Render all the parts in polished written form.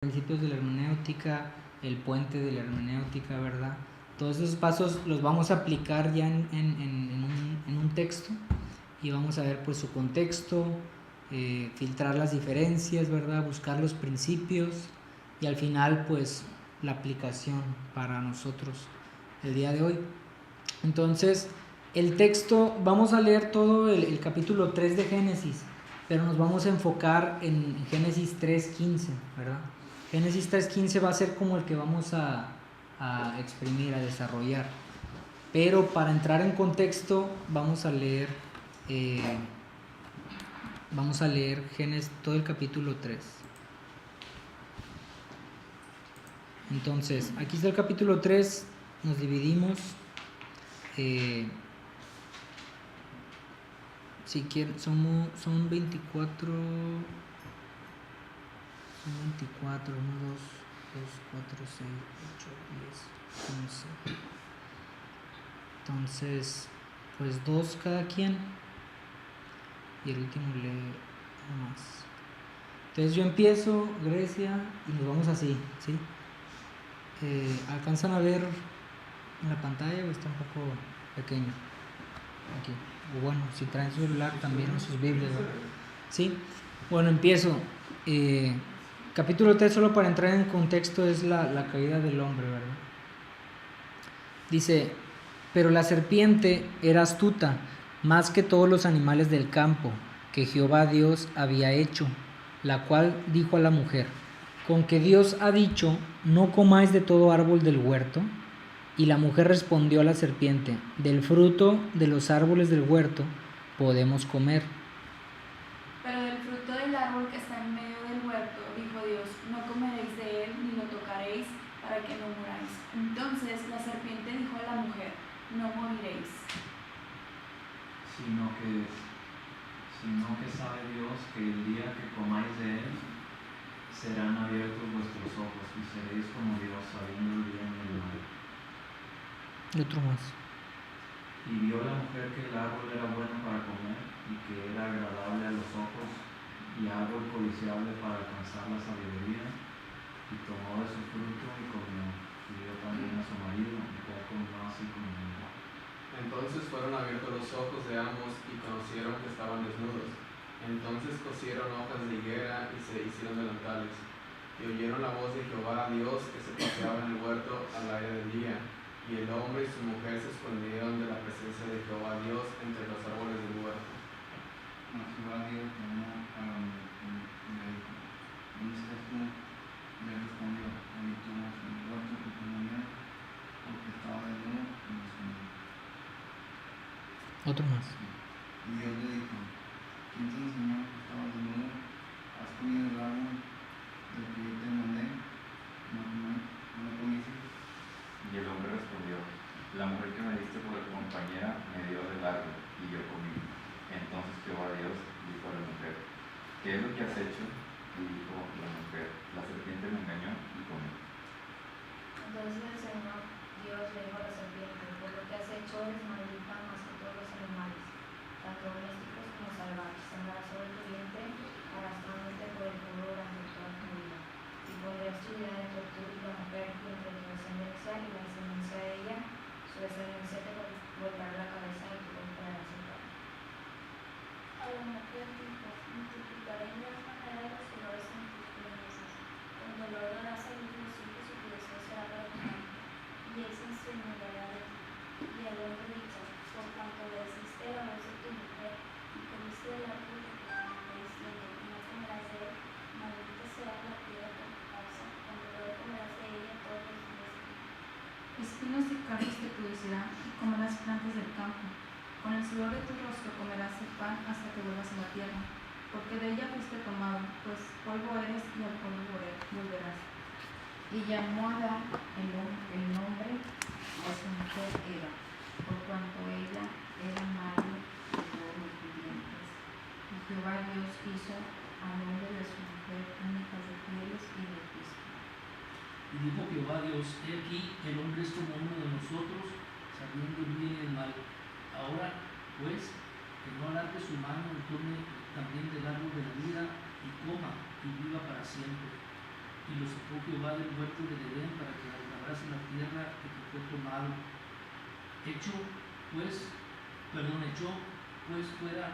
Principios de la hermenéutica, el puente de la hermenéutica, ¿verdad? Todos esos pasos los vamos a aplicar ya en un texto y vamos a ver pues su contexto, filtrar las diferencias, ¿verdad? Buscar los principios y al final pues la aplicación para nosotros el día de hoy. Entonces, el texto, vamos a leer todo el capítulo 3 de Génesis, pero nos vamos a enfocar en Génesis 3:15, ¿verdad? Génesis 3:15 va a ser como el que vamos a exprimir, a desarrollar. Pero para entrar en contexto vamos a leer Génesis, todo el capítulo 3. Entonces, aquí está el capítulo 3, nos dividimos. Si quieren, son 24. Son 24, 1, 2, 4, 6, 8, 10, 11. Entonces, pues 2 cada quien. Y el último lee más. Entonces yo empiezo, Grecia, y nos vamos así, ¿sí? ¿Alcanzan a ver en la pantalla o está un poco pequeño? Aquí. O bueno, si traen su celular también en sus Biblias, ¿no? ¿Sí? Bueno, empiezo. Capítulo 3, solo para entrar en contexto, es la caída del hombre, ¿verdad? Dice: pero la serpiente era astuta más que todos los animales del campo que Jehová Dios había hecho, la cual dijo a la mujer: ¿con que Dios ha dicho, no comáis de todo árbol del huerto? Y la mujer respondió a la serpiente: del fruto de los árboles del huerto podemos comer, pero del fruto del árbol que está en medio del huerto, dijo Dios, no comeréis de él ni lo tocaréis, para que no muráis. Entonces la serpiente dijo a la mujer: no moriréis. Sino que sabe Dios que el día que comáis de él, serán abiertos vuestros ojos y seréis como Dios, sabiendo el bien y el mal. Otro más. Y vio la mujer que el árbol era bueno para comer y que era agradable a los ojos y árbol codiciable para alcanzar la sabiduría, y tomó de su fruto y comió, y dio también a su marido, y él comió así como ella. Entonces fueron abiertos los ojos de ambos y conocieron que estaban desnudos. Entonces cosieron hojas de higuera y se hicieron delantales. Y oyeron la voz de Jehová Dios que se paseaba en el huerto al aire del día. Y el hombre y su mujer se escondieron de la presencia de Jehová Dios entre los árboles del huerto. Jehová Dios llamó a la mujer y le dijo: ¿dónde estás tú? Le respondió: habitamos en el huerto que tú me diste, porque estaba desnudo y me escondí. Otro más. Y Dios le dijo: ¿quién te enseñó que estabas desnudo? ¿Has comido el árbol del que yo te mandé? ¿No lo comiste? Y el hombre respondió: la mujer que me diste por compañera me dio del árbol, y yo comí. Entonces Jehová Dios dijo a la mujer: ¿qué es lo que has hecho? Y dijo la mujer: la serpiente me engañó y comí. Entonces el Señor Dios le dijo a la serpiente: por lo que has hecho eres maldita más que todos los animales, tanto domésticos como salvajes. Andarás sobre tu vientre, arrastrándote por el polvo durante toda tu vida. Y pondrás tu vida entre tú y la mujer, y entre tu descendencia y la descendencia de ella. Su descendencia te golpeará la cabeza y tú golpearás el talón. A la mujer dijo: multiplicaré en gran manera los dolores en tus preñeces. Con dolor darás a luz los hijos y tu deseo será redoblado, y él se enseñoreará de ti. Y el hombre dijo: por cuanto obedeciste la voz de tu mujer y comiste del árbol que te mandé diciendo, no comerás de él, maldita será la piedra por tu causa, con dolor comerás de ella todos los días de tu vida. Espinos y cardos te producirá, y comerás plantas del campo. Con el sudor de tu rostro comerás el pan hasta que vuelvas a la tierra, porque de ella fuiste tomado, pues polvo eres y al polvo volverás. Y llamó a Adán el nombre a su mujer Eva, por cuanto ella era madre de todos los vivientes. Y Jehová Dios hizo al hombre de su mujer túnicas de pieles y de pisto. Y dijo Jehová Dios: he aquí, el hombre es como uno de nosotros, sabiendo el bien y el mal. Ahora, pues, que no alargue su mano y tome también del árbol de la vida, y coma, y viva para siempre. y lo sacó Jehová del huerto del Edén para que labrase la tierra y que fue tomado. Echó pues fuera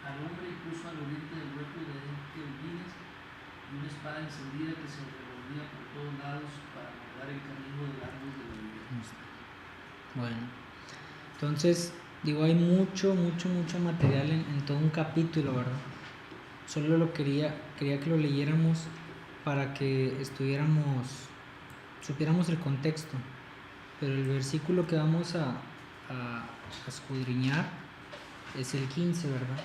al hombre y puso al oriente del huerto de Edén querubines y una espada encendida que se revolvía por todos lados para guardar el camino del árbol de la vida. Bueno, entonces, digo, hay mucho material en todo un capítulo, ¿verdad? Solo quería que lo leyéramos para que supiéramos el contexto. Pero el versículo que vamos a escudriñar es el 15, ¿verdad?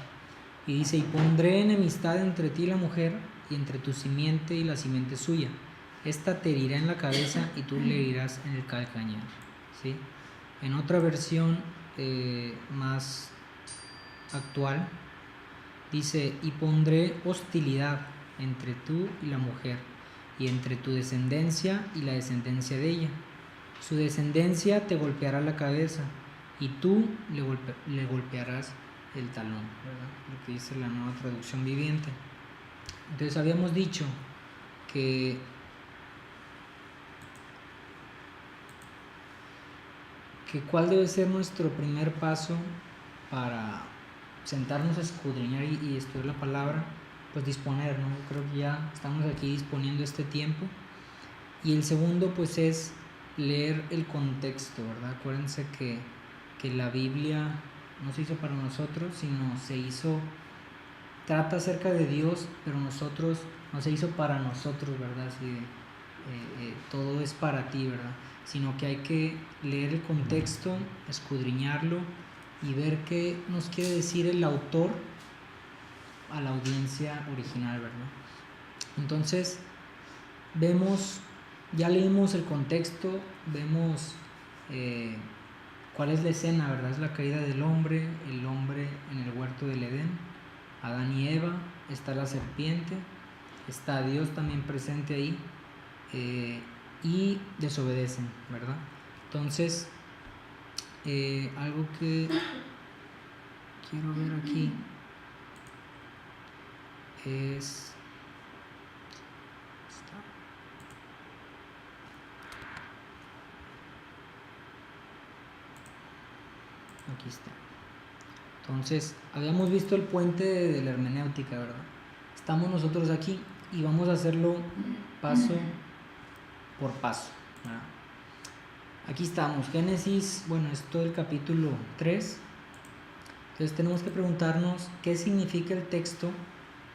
Y dice: y pondré enemistad entre ti y la mujer, y entre tu simiente y la simiente suya. Esta te herirá en la cabeza y tú le herirás en el calcañar. ¿Sí? En otra versión más actual dice: y pondré hostilidad entre tú y la mujer, y entre tu descendencia y la descendencia de ella. Su descendencia te golpeará la cabeza, y tú le golpearás el talón, ¿verdad? Lo que dice la Nueva Traducción Viviente. Entonces habíamos dicho que cuál debe ser nuestro primer paso para sentarnos a escudriñar y estudiar la palabra. Pues disponer, ¿no? Creo que ya estamos aquí disponiendo este tiempo. Y el segundo pues es leer el contexto, ¿verdad? Acuérdense que la Biblia no se hizo para nosotros, sino trata acerca de Dios, pero no se hizo para nosotros, ¿verdad? Así todo es para ti, ¿verdad? Sino que hay que leer el contexto, escudriñarlo y ver qué nos quiere decir el autor a la audiencia original, ¿verdad? Entonces ya leímos el contexto, vemos cuál es la escena, ¿verdad? Es la caída del hombre, el hombre en el huerto del Edén, Adán y Eva, está la serpiente, está Dios también presente ahí, y desobedecen, ¿verdad? Entonces, algo que quiero ver aquí es aquí está. Entonces, habíamos visto el puente de la hermenéutica, ¿verdad? Estamos nosotros aquí y vamos a hacerlo paso por paso, ¿verdad? Aquí estamos, Génesis, bueno, es todo el capítulo 3. Entonces tenemos que preguntarnos qué significa el texto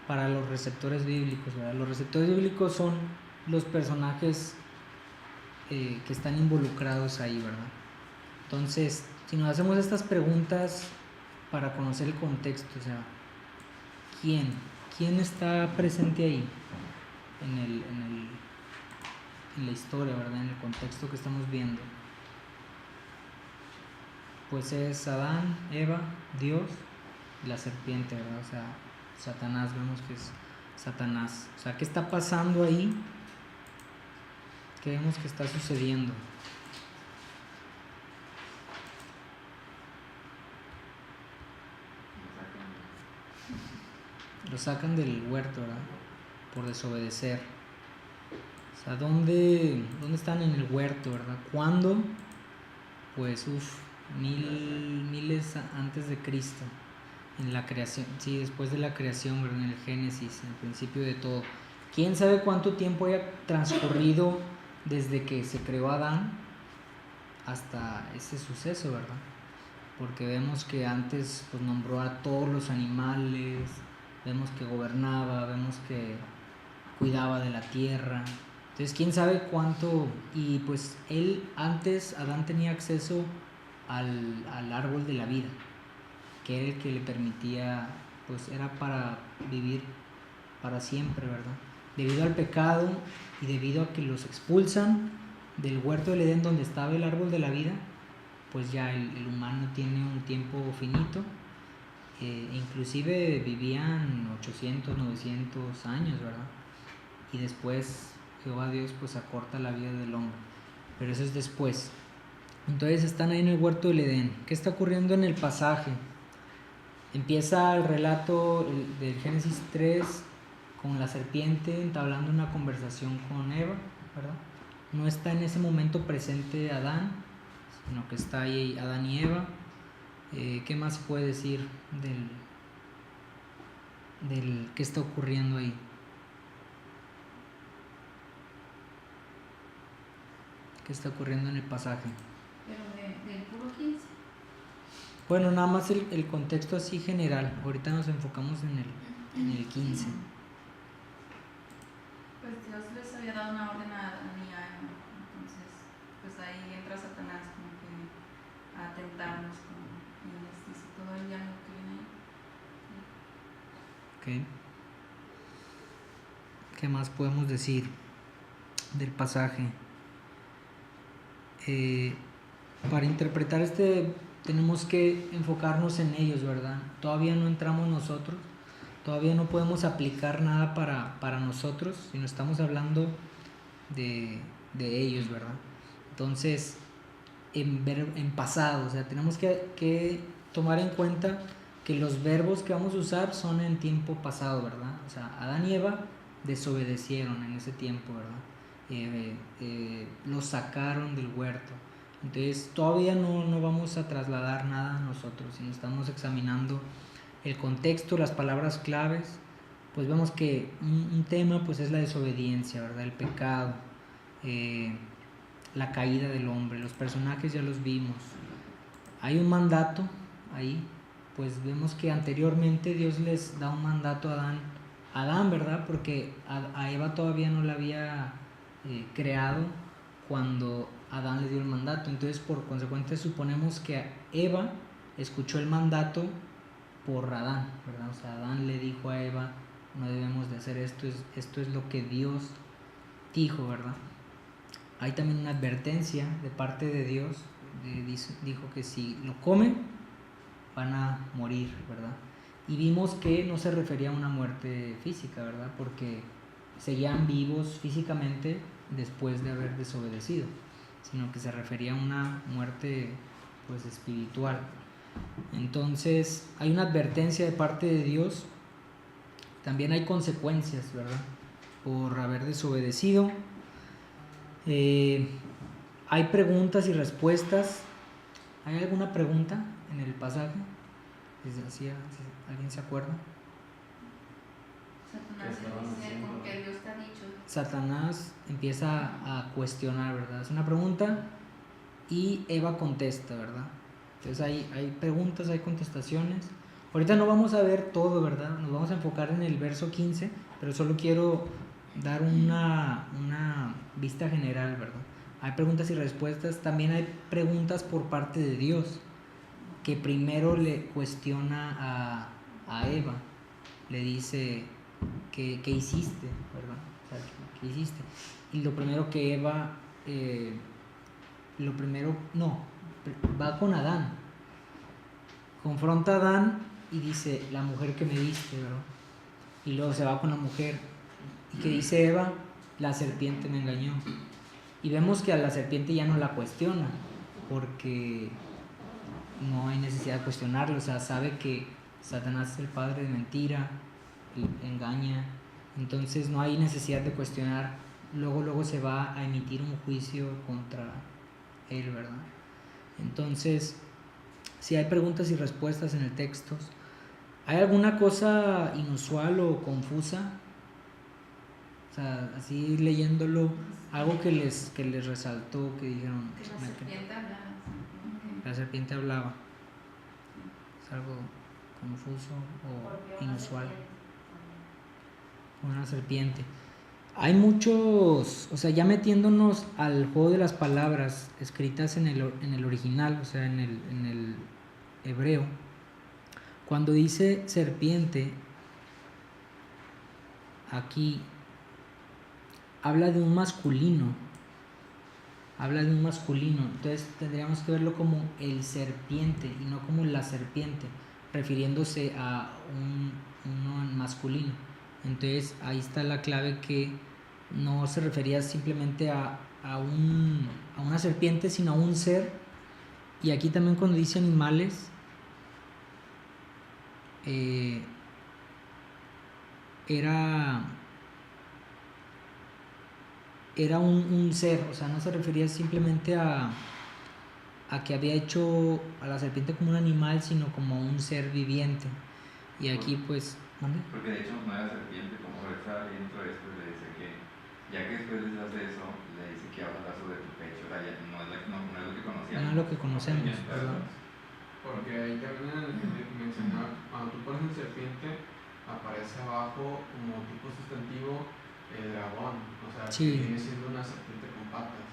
para los receptores bíblicos, ¿verdad? Los receptores bíblicos son los personajes que están involucrados ahí, ¿verdad? Entonces, si nos hacemos estas preguntas para conocer el contexto, o sea, ¿quién está presente ahí en la historia, ¿verdad? En el contexto que estamos viendo. Pues es Adán, Eva, Dios y la serpiente, ¿verdad? O sea, Satanás, vemos que es Satanás. O sea, ¿qué está pasando ahí? ¿Qué vemos que está sucediendo? Lo sacan del huerto, ¿verdad? Por desobedecer. O sea, ¿dónde están en el huerto, verdad? ¿Cuándo? Pues, miles antes de Cristo. En la creación, sí, después de la creación, ¿verdad? En el Génesis, en el principio de todo. ¿Quién sabe cuánto tiempo haya transcurrido desde que se creó Adán hasta ese suceso, verdad? Porque vemos que antes pues nombró a todos los animales, vemos que gobernaba, vemos que cuidaba de la tierra. Entonces, quién sabe cuánto. Y pues Adán tenía acceso al árbol de la vida, que era el que le permitía, pues era para vivir para siempre, ¿verdad? Debido al pecado y debido a que los expulsan del huerto del Edén donde estaba el árbol de la vida, pues ya el humano tiene un tiempo finito. Inclusive vivían 800, 900 años, ¿verdad? Y después Jehová Dios pues acorta la vida del hombre, pero eso es después. Entonces están ahí en el huerto del Edén. ¿Qué está ocurriendo en el pasaje? Empieza el relato del Génesis 3 con la serpiente entablando una conversación con Eva, ¿verdad? No está en ese momento presente Adán, sino que está ahí Adán y Eva. ¿Qué más se puede decir del qué está ocurriendo ahí? ¿Qué está ocurriendo en el pasaje? Pero del puro 15. Bueno, nada más el contexto así general. Ahorita nos enfocamos en el 15. Pues Dios les había dado una orden a Adán y a Eva, entonces pues ahí entra Satanás como que a tentarnos y les dice todo el diálogo que viene ahí. Ok. ¿Qué más podemos decir del pasaje? Para interpretar tenemos que enfocarnos en ellos, ¿verdad? Todavía no entramos nosotros, todavía no podemos aplicar nada para nosotros, sino estamos hablando de ellos, ¿verdad? Entonces, en pasado, o sea, tenemos que tomar en cuenta que los verbos que vamos a usar son en tiempo pasado, ¿verdad? O sea, Adán y Eva desobedecieron en ese tiempo, ¿verdad? Los sacaron del huerto. Entonces todavía no vamos a trasladar nada a nosotros, sino estamos examinando el contexto, las palabras claves. Pues vemos que un tema pues es la desobediencia, ¿verdad? El pecado, la caída del hombre. Los personajes ya los vimos. Hay un mandato ahí, pues vemos que anteriormente Dios les da un mandato a Adán, ¿verdad? Porque a Eva todavía no la había creado cuando Adán le dio el mandato. Entonces, por consecuencia, suponemos que Eva escuchó el mandato por Adán, ¿verdad? O sea, Adán le dijo a Eva, no debemos de hacer esto, esto es lo que Dios dijo, ¿verdad? Hay también una advertencia de parte de Dios, dijo que si lo comen van a morir, ¿verdad? Y vimos que no se refería a una muerte física, ¿verdad? Porque seguían vivos físicamente después de haber desobedecido, sino que se refería a una muerte pues espiritual. Entonces hay una advertencia de parte de Dios, también hay consecuencias, ¿verdad? Por haber desobedecido. Hay preguntas y respuestas. ¿Hay alguna pregunta en el pasaje? Si ¿alguien se acuerda? Satanás dice como que Dios te ha dicho. Satanás empieza a cuestionar, ¿verdad? Es una pregunta y Eva contesta, ¿verdad? Entonces hay preguntas, hay contestaciones. Ahorita no vamos a ver todo, ¿verdad? Nos vamos a enfocar en el verso 15, pero solo quiero dar una vista general, ¿verdad? Hay preguntas y respuestas, también hay preguntas por parte de Dios, que primero le cuestiona a Eva, le dice, ¿qué hiciste? ¿Verdad? O sea, ¿qué hiciste? Y lo primero que Eva, va con Adán, confronta a Adán y dice, la mujer que me diste, ¿verdad? Y luego se va con la mujer, y que dice Eva, la serpiente me engañó. Y vemos que a la serpiente ya no la cuestiona, porque no hay necesidad de cuestionarlo, o sea, sabe que Satanás es el padre de mentira, engaña, entonces no hay necesidad de cuestionar. Luego se va a emitir un juicio contra él, ¿verdad? Entonces, si hay preguntas y respuestas en el texto, ¿hay alguna cosa inusual o confusa? O sea, así leyéndolo, algo que les resaltó, que dijeron, Que la serpiente hablaba. la serpiente hablaba. ¿Es algo confuso o inusual? Una serpiente. Hay muchos, o sea, ya metiéndonos al juego de las palabras escritas en el original, o sea, en el hebreo, cuando dice serpiente, aquí habla de un masculino, entonces tendríamos que verlo como el serpiente y no como la serpiente, refiriéndose a uno masculino. Entonces ahí está la clave, que no se refería simplemente a una serpiente, sino a un ser. Y aquí también cuando dice animales, era un ser, o sea, no se refería simplemente a que había hecho a la serpiente como un animal, sino como un ser viviente. Y aquí pues, ¿mande? Porque de hecho no era serpiente, como está dentro de esto, le dice que, ya que después les hace eso, le dice que habla sobre tu pecho, o sea, ya no es lo que conocíamos. No es lo que conocemos, ¿verdad? Porque ahí también mencionar, cuando tú pones en serpiente, aparece abajo como tipo sustantivo el dragón, o sea, Sí. que viene siendo una serpiente con patas.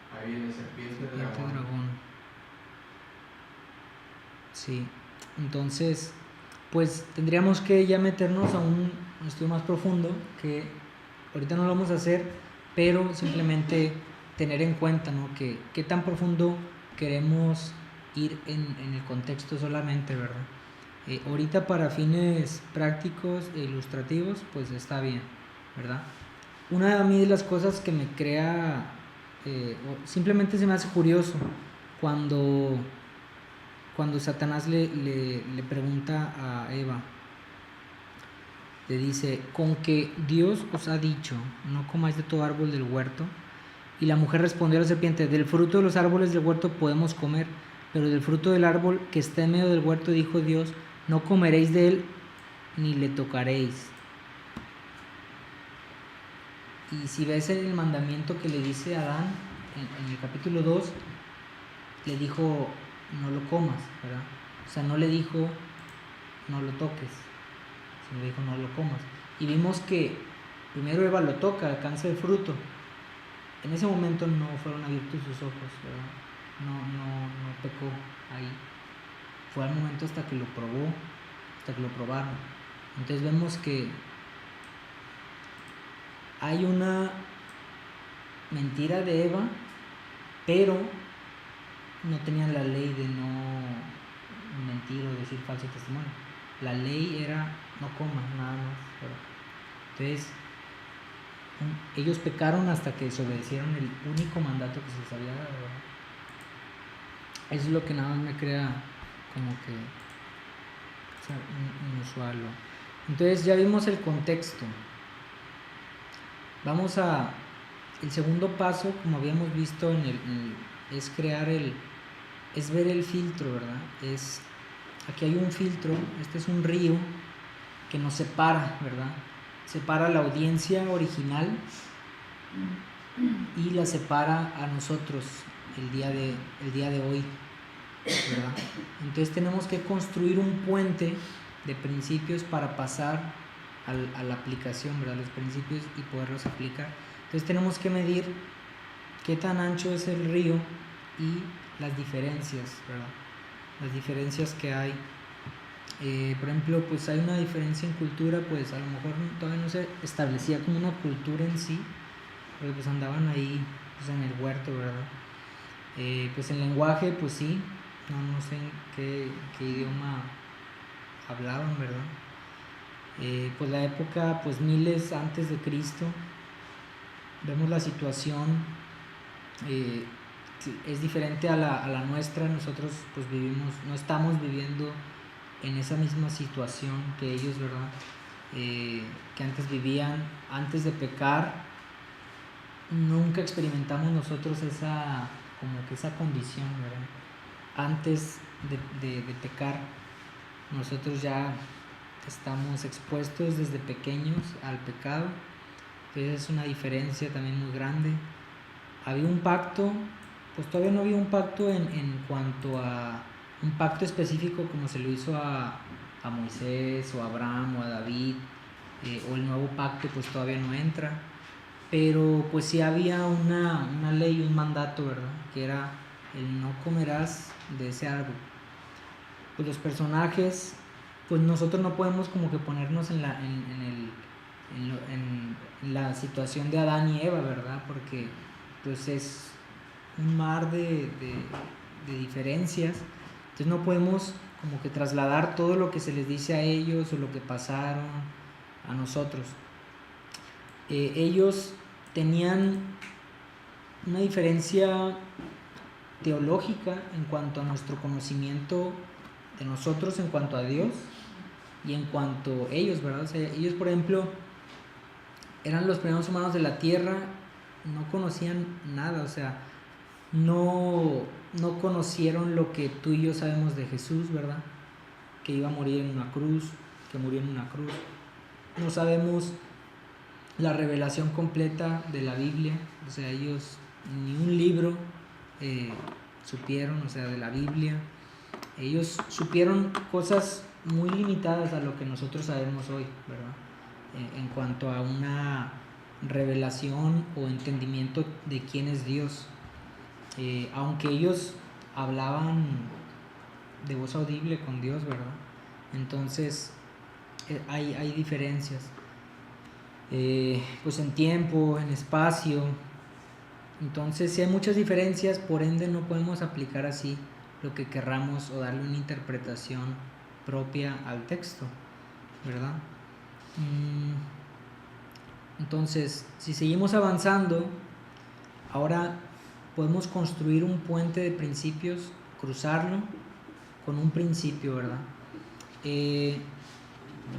Ahí viene serpiente, dragón. Sí, entonces, pues tendríamos que ya meternos a un estudio más profundo, que ahorita no lo vamos a hacer, pero simplemente tener en cuenta, ¿no? Que qué tan profundo queremos ir en el contexto solamente, ¿verdad? Ahorita para fines prácticos e ilustrativos, pues está bien, ¿verdad? Una de a mí de las cosas que me crea, simplemente se me hace curioso, cuando Satanás le pregunta a Eva, le dice, con que Dios os ha dicho, no comáis de todo árbol del huerto. Y la mujer respondió a la serpiente, del fruto de los árboles del huerto podemos comer, pero del fruto del árbol que está en medio del huerto, dijo Dios, no comeréis de él, ni le tocaréis. Y si ves el mandamiento que le dice a Adán en el capítulo 2, le dijo, no lo comas, ¿verdad? O sea, no le dijo, no lo toques, sino le dijo, no lo comas. Y vimos que primero Eva lo toca, alcanza el fruto. En ese momento no fueron abiertos sus ojos, ¿verdad? No pecó ahí. Fue al momento hasta que lo probó, hasta que lo probaron. Entonces vemos que hay una mentira de Eva, pero no tenían la ley de no mentir o decir falso testimonio. La ley era no comas, nada más, ¿verdad? Entonces ellos pecaron hasta que desobedecieron el único mandato que se les había dado, ¿verdad? Eso es lo que nada más me crea como que, o sea, inusual, ¿no? Entonces ya vimos el contexto. Vamos a el segundo paso, como habíamos visto es crear es ver el filtro, ¿verdad? Aquí hay un filtro, este es un río que nos separa, ¿verdad? Separa la audiencia original y la separa a nosotros el día de hoy, ¿verdad? Entonces tenemos que construir un puente de principios para pasar a la aplicación, ¿verdad? Los principios y poderlos aplicar. Entonces tenemos que medir qué tan ancho es el río y las diferencias, ¿verdad? Las diferencias que hay. Por ejemplo, pues hay una diferencia en cultura, pues a lo mejor todavía no se establecía como una cultura en sí, pero pues andaban ahí pues en el huerto, ¿verdad? Pues en lenguaje, pues sí, no sé en qué idioma hablaban, ¿verdad? Pues la época, pues miles antes de Cristo, vemos la situación, es diferente a la nuestra. Nosotros pues no estamos viviendo en esa misma situación que ellos, ¿verdad? Que antes vivían, antes de pecar. Nunca experimentamos nosotros esa condición, ¿verdad? Antes de pecar, nosotros ya estamos expuestos desde pequeños al pecado. Entonces es una diferencia también muy grande. Había un pacto, pues todavía no había un pacto en cuanto a un pacto específico como se lo hizo a Moisés o a Abraham o a David, o el nuevo pacto pues todavía no entra, pero pues sí había una ley, un mandato, ¿verdad? Que era el no comerás de ese árbol. Pues los personajes, pues nosotros no podemos como que ponernos en la situación de Adán y Eva, ¿verdad? Porque pues es un mar de diferencias. Entonces no podemos como que trasladar todo lo que se les dice a ellos o lo que pasaron a nosotros. Ellos tenían una diferencia teológica en cuanto a nuestro conocimiento de nosotros en cuanto a Dios, y en cuanto a ellos, ¿verdad? O sea, ellos, por ejemplo, eran los primeros humanos de la tierra, no conocían nada, o sea, no conocieron lo que tú y yo sabemos de Jesús, ¿verdad? Que iba a morir en una cruz, que murió en una cruz. No sabemos la revelación completa de la Biblia, o sea, ellos ni un libro supieron, o sea, de la Biblia. Ellos supieron cosas muy limitadas a lo que nosotros sabemos hoy, ¿verdad? En cuanto a una revelación o entendimiento de quién es Dios. Aunque ellos hablaban de voz audible con Dios, ¿verdad? Entonces hay diferencias, pues en tiempo, en espacio. Entonces si hay muchas diferencias, por ende no podemos aplicar así lo que querramos o darle una interpretación propia al texto, ¿verdad? Entonces, si seguimos avanzando, ahora podemos construir un puente de principios, cruzarlo con un principio, ¿verdad?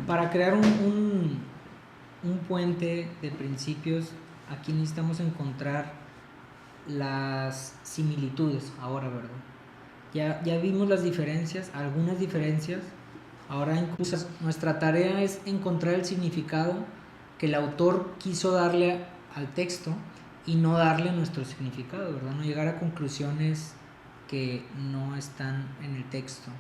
Para crear un puente de principios, aquí necesitamos encontrar las similitudes ahora, ¿verdad? Ya vimos las diferencias, algunas diferencias. Ahora incluso nuestra tarea es encontrar el significado que el autor quiso darle al texto y no darle nuestro significado, ¿verdad? No llegar a conclusiones que no están en el texto.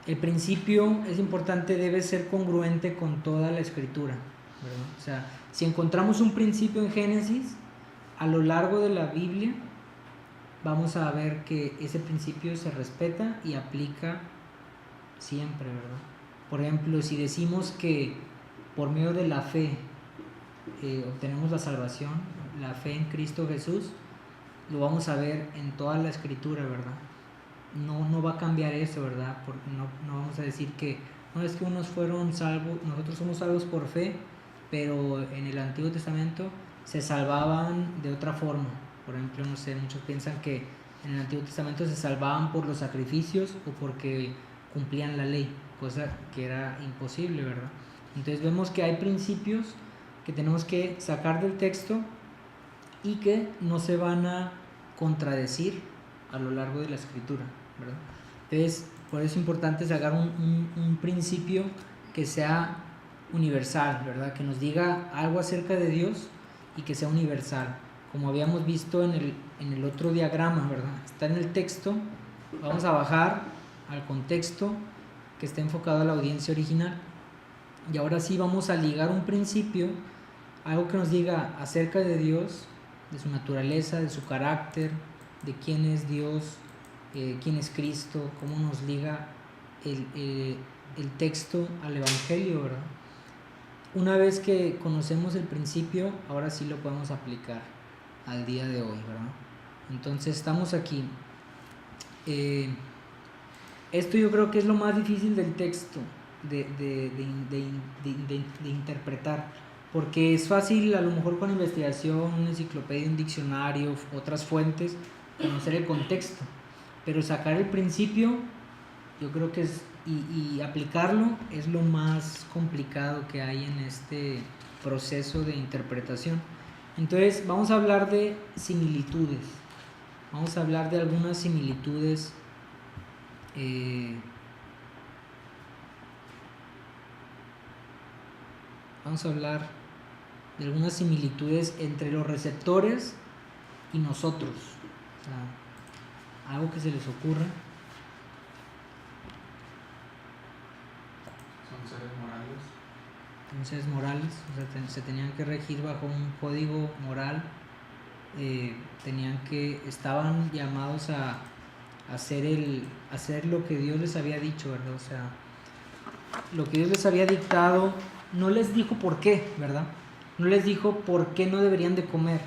El principio, es importante, debe ser congruente con toda la escritura, ¿verdad? O sea, si encontramos un principio en Génesis, a lo largo de la Biblia vamos a ver que ese principio se respeta y aplica siempre, ¿verdad? Por ejemplo, si decimos que por medio de la fe obtenemos la salvación, la fe en Cristo Jesús, lo vamos a ver en toda la escritura, ¿verdad? No va a cambiar eso, ¿verdad? Porque no vamos a decir que no, es que unos fueron salvos, nosotros somos salvos por fe, pero en el Antiguo Testamento se salvaban de otra forma. Por ejemplo, no sé, muchos piensan que en el Antiguo Testamento se salvaban por los sacrificios o porque cumplían la ley, cosa que era imposible, ¿verdad? Entonces vemos que hay principios que tenemos que sacar del texto y que no se van a contradecir a lo largo de la escritura, ¿verdad? Entonces, por eso es importante sacar un principio que sea universal, ¿verdad? Que nos diga algo acerca de Dios y que sea universal. Como habíamos visto en el otro diagrama, ¿verdad? Está en el texto, vamos a bajar al contexto que está enfocado a la audiencia original. Y ahora sí vamos a ligar un principio, algo que nos diga acerca de Dios, de su naturaleza, de su carácter, de quién es Dios, quién es Cristo, cómo nos liga el texto al Evangelio, ¿verdad? Una vez que conocemos el principio, ahora sí lo podemos aplicar al día de hoy, ¿verdad? Entonces estamos aquí. Esto yo creo que es lo más difícil del texto de interpretar, porque es fácil a lo mejor con investigación, una enciclopedia, un diccionario, otras fuentes, conocer el contexto, pero sacar el principio yo creo que es y aplicarlo es lo más complicado que hay en este proceso de interpretación. Entonces vamos a hablar de similitudes, vamos a hablar de algunas similitudes vamos a hablar de algunas similitudes entre los receptores y nosotros, o sea, algo que se les ocurra. Son seres morales. Son seres morales, o sea, se tenían que regir bajo un código moral, estaban llamados a hacer lo que Dios les había dicho, ¿verdad? O sea, lo que Dios les había dictado, no les dijo por qué, ¿verdad? No les dijo por qué no deberían de comer,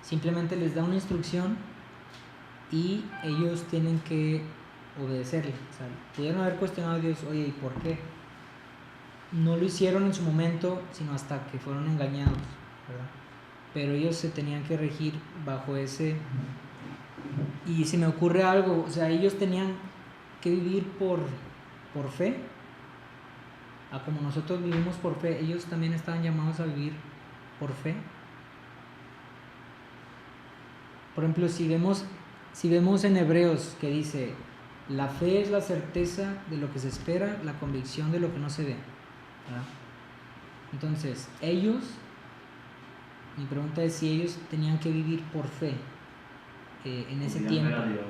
simplemente les da una instrucción y ellos tienen que obedecerle. O sea, pudieron haber cuestionado a Dios, oye, ¿y por qué? No lo hicieron en su momento, sino hasta que fueron engañados, ¿verdad? Pero ellos se tenían que regir bajo ese. Y se me ocurre algo, o sea, ellos tenían que vivir por fe, a como nosotros vivimos por fe, ellos también estaban llamados a vivir por fe. Por ejemplo, si vemos en Hebreos que dice, la fe es la certeza de lo que se espera, la convicción de lo que no se ve, ¿verdad? Entonces, mi pregunta es si ellos tenían que vivir por fe en ese Podían tiempo. ver a Dios.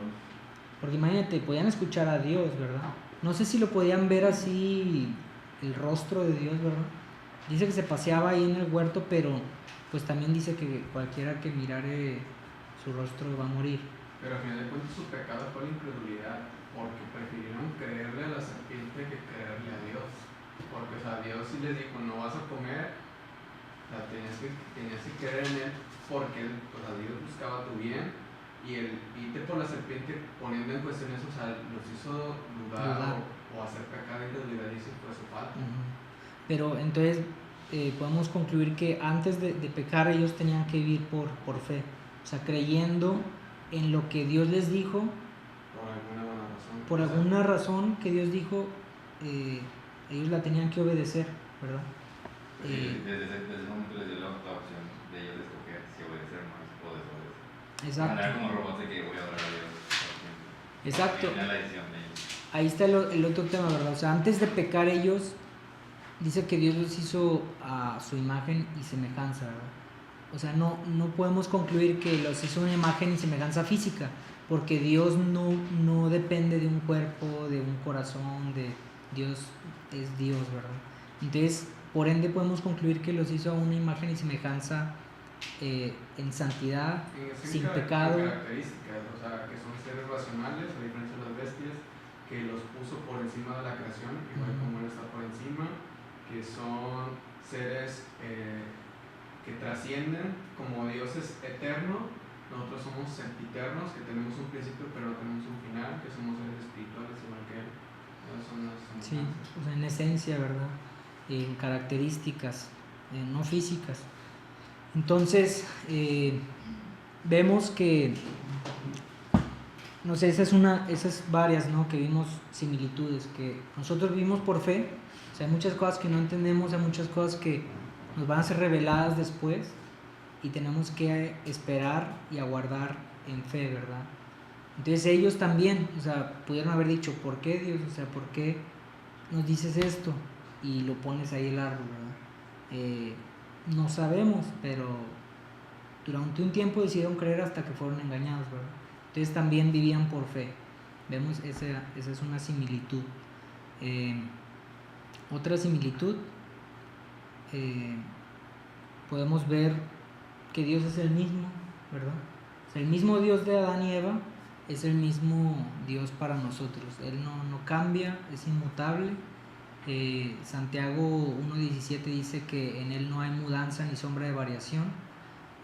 Porque imagínate, podían escuchar a Dios, ¿verdad? No sé si lo podían ver así, el rostro de Dios, ¿verdad? Dice que se paseaba ahí en el huerto, pero pues también dice que cualquiera que mirare su rostro va a morir. Pero al final de cuentas su pecado fue la incredulidad, porque prefirieron creerle a la serpiente que creerle a Dios. Porque, o sea, Dios sí les dijo, no vas a comer, o sea, tenías que creer en Él, porque Dios buscaba tu bien, y el irte por la serpiente poniendo en cuestión eso, o sea, los hizo dudar. O hacer pecado y incredulidad, y eso fue su falta. Pero entonces podemos concluir que antes de pecar ellos tenían que vivir por fe, o sea, creyendo en lo que Dios les dijo, Por alguna buena razón. por alguna razón que Dios dijo, ellos la tenían que obedecer, ¿verdad? Desde ese momento les dio la opción de ellos escoger si obedecer más o desobedecer. Exacto. Era como robots de que voy a adorar a Dios. Exacto. Era la decisión de ellos. Ahí está el otro tema, ¿verdad? O sea, antes de pecar ellos, dice que Dios los hizo a su imagen y semejanza, ¿verdad? O sea, no podemos concluir que los hizo una imagen y semejanza física, porque Dios no depende de un cuerpo, de un corazón, Dios es Dios, ¿verdad? Entonces, por ende podemos concluir que los hizo a una imagen y semejanza en santidad, sin pecado. Características, o sea, que son seres racionales, a diferencia de las bestias, que los puso por encima de la creación, igual como Él está por encima, que son seres que trascienden, como Dios es eterno, nosotros somos sempiternos, que tenemos un principio pero no tenemos un final, que somos seres espirituales igual que Él. Esas son las Sí, o sea, en esencia, ¿verdad? En características, no físicas. Entonces, vemos que, no sé, esas varias, ¿no? Que vimos similitudes, que nosotros vivimos por fe, o sea, hay muchas cosas que no entendemos, hay muchas cosas que nos van a ser reveladas después y tenemos que esperar y aguardar en fe, ¿verdad? Entonces ellos también, o sea, pudieron haber dicho, ¿por qué Dios? O sea, ¿por qué nos dices esto? Y lo pones ahí el árbol, ¿verdad? No sabemos, pero durante un tiempo decidieron creer hasta que fueron engañados, ¿verdad? Entonces también vivían por fe. Vemos, esa es una similitud. Otra similitud, podemos ver que Dios es el mismo, ¿verdad? O sea, el mismo Dios de Adán y Eva es el mismo Dios para nosotros. Él no cambia, es inmutable. Santiago 1.17 dice que en Él no hay mudanza ni sombra de variación.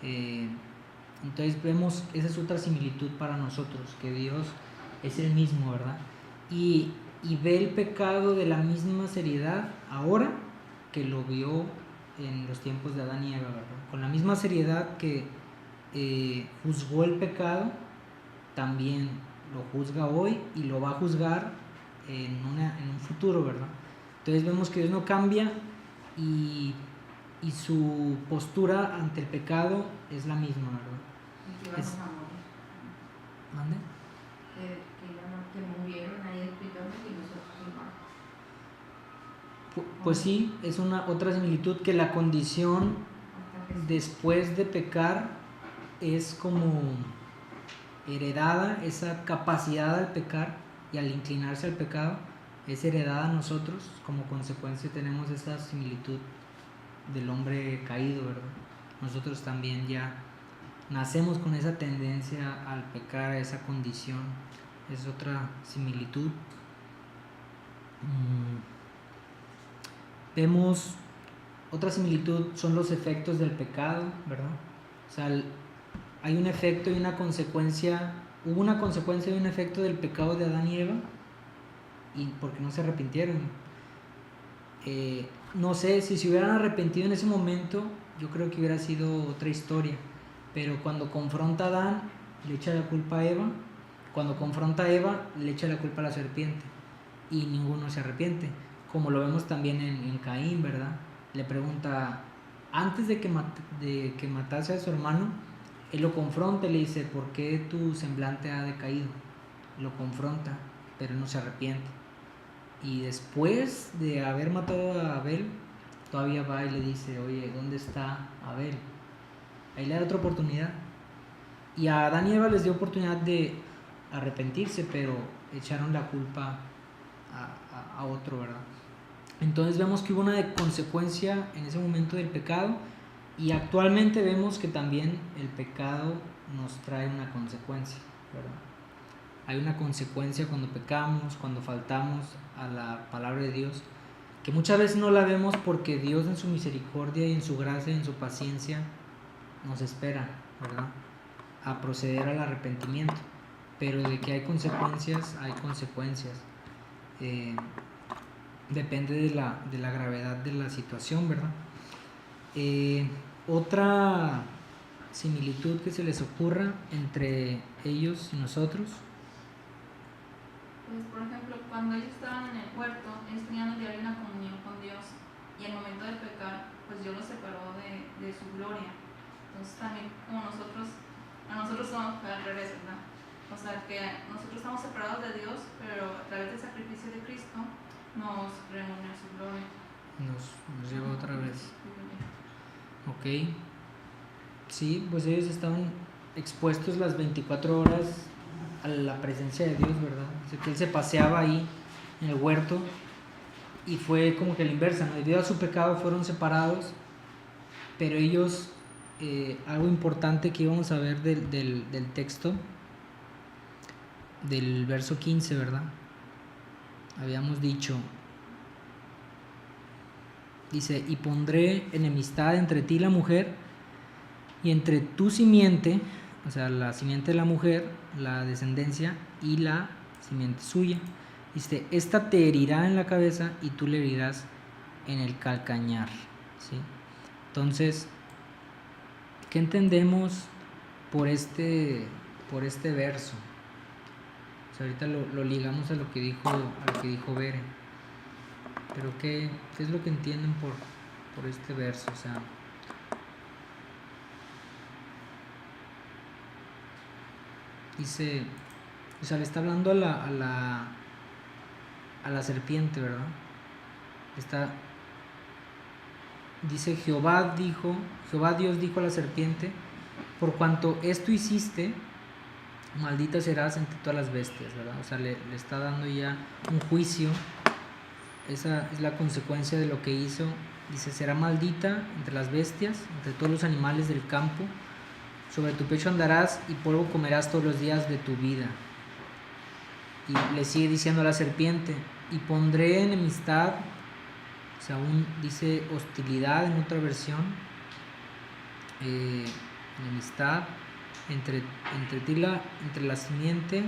Entonces vemos, esa es otra similitud para nosotros, que Dios es el mismo, ¿verdad? Y ve el pecado de la misma seriedad ahora que lo vio en los tiempos de Adán y Eva, ¿verdad? Con la misma seriedad que juzgó el pecado, también lo juzga hoy y lo va a juzgar en un futuro, ¿verdad? Entonces vemos que Dios no cambia y su postura ante el pecado es la misma, ¿verdad? Y que vamos a morir. ¿Mande? Que murieron ahí espiritualmente y nosotros igual. Pues sí, es otra similitud, que la condición después de pecar es como heredada, esa capacidad al pecar y al inclinarse al pecado es heredada a nosotros. Como consecuencia tenemos esa similitud del hombre caído, ¿verdad? Nosotros también ya nacemos con esa tendencia al pecar, a esa condición. Es otra similitud. Vemos otra similitud, son los efectos del pecado, ¿verdad? O sea, hay un efecto y una consecuencia, hubo una consecuencia y un efecto del pecado de Adán y Eva, y porque no se arrepintieron. No sé, si se hubieran arrepentido en ese momento, yo creo que hubiera sido otra historia, pero cuando confronta a Adán, le echa la culpa a Eva, cuando confronta a Eva, le echa la culpa a la serpiente, y ninguno se arrepiente. como lo vemos también en Caín, ¿verdad? Le pregunta, antes de que matase a su hermano, él lo confronta y le dice, ¿por qué tu semblante ha decaído? Lo confronta, pero no se arrepiente. Y después de haber matado a Abel, todavía va y le dice, oye, ¿dónde está Abel? Ahí le da otra oportunidad. Y a Adán y Eva les dio oportunidad de arrepentirse, pero echaron la culpa a otro, ¿verdad? Entonces vemos que hubo una consecuencia en ese momento del pecado, y actualmente vemos que también el pecado nos trae una consecuencia, ¿verdad? Hay una consecuencia cuando pecamos, cuando faltamos a la palabra de Dios, que muchas veces no la vemos porque Dios en su misericordia y en su gracia y en su paciencia nos espera, ¿verdad?, a proceder al arrepentimiento. Pero de que hay consecuencias, hay consecuencias. Depende de la gravedad de la situación, ¿verdad? Otra similitud que se les ocurra entre ellos y nosotros. Pues, por ejemplo, cuando ellos estaban en el huerto, ellos tenían diario una comunión con Dios, y al momento de pecar, pues Dios los separó de su gloria. Entonces también, como a nosotros somos al revés, ¿verdad? O sea, que nosotros estamos separados de Dios, pero a través del sacrificio de Cristo nos reúne a su gloria. Nos lleva otra vez. Ok. Sí, pues ellos estaban expuestos las 24 horas a la presencia de Dios, ¿verdad? O sea, que él se paseaba ahí en el huerto, y fue como que la inversa, ¿no? Debido a su pecado fueron separados, pero ellos, algo importante que íbamos a ver del texto, del verso 15, ¿verdad? Habíamos dicho, dice, y pondré enemistad entre ti y la mujer, y entre tu simiente, o sea, la simiente de la mujer, la descendencia, y la simiente suya. Dice, esta te herirá en la cabeza y tú le herirás en el calcañar, ¿sí? Entonces, ¿qué entendemos por este verso? O sea, ahorita lo ligamos a lo que dijo Bere. Pero ¿qué es lo que entienden por este verso? O sea, dice, o sea, le está hablando a la serpiente, ¿verdad? Dice, Jehová Dios dijo a la serpiente, por cuanto esto hiciste, maldita serás entre todas las bestias, ¿verdad? O sea, le está dando ya un juicio. Esa es la consecuencia de lo que hizo. Dice, será maldita entre las bestias, entre todos los animales del campo. Sobre tu pecho andarás y polvo comerás todos los días de tu vida. Y le sigue diciendo a la serpiente, y pondré enemistad, o sea, dice hostilidad en otra versión, enemistad entre la simiente,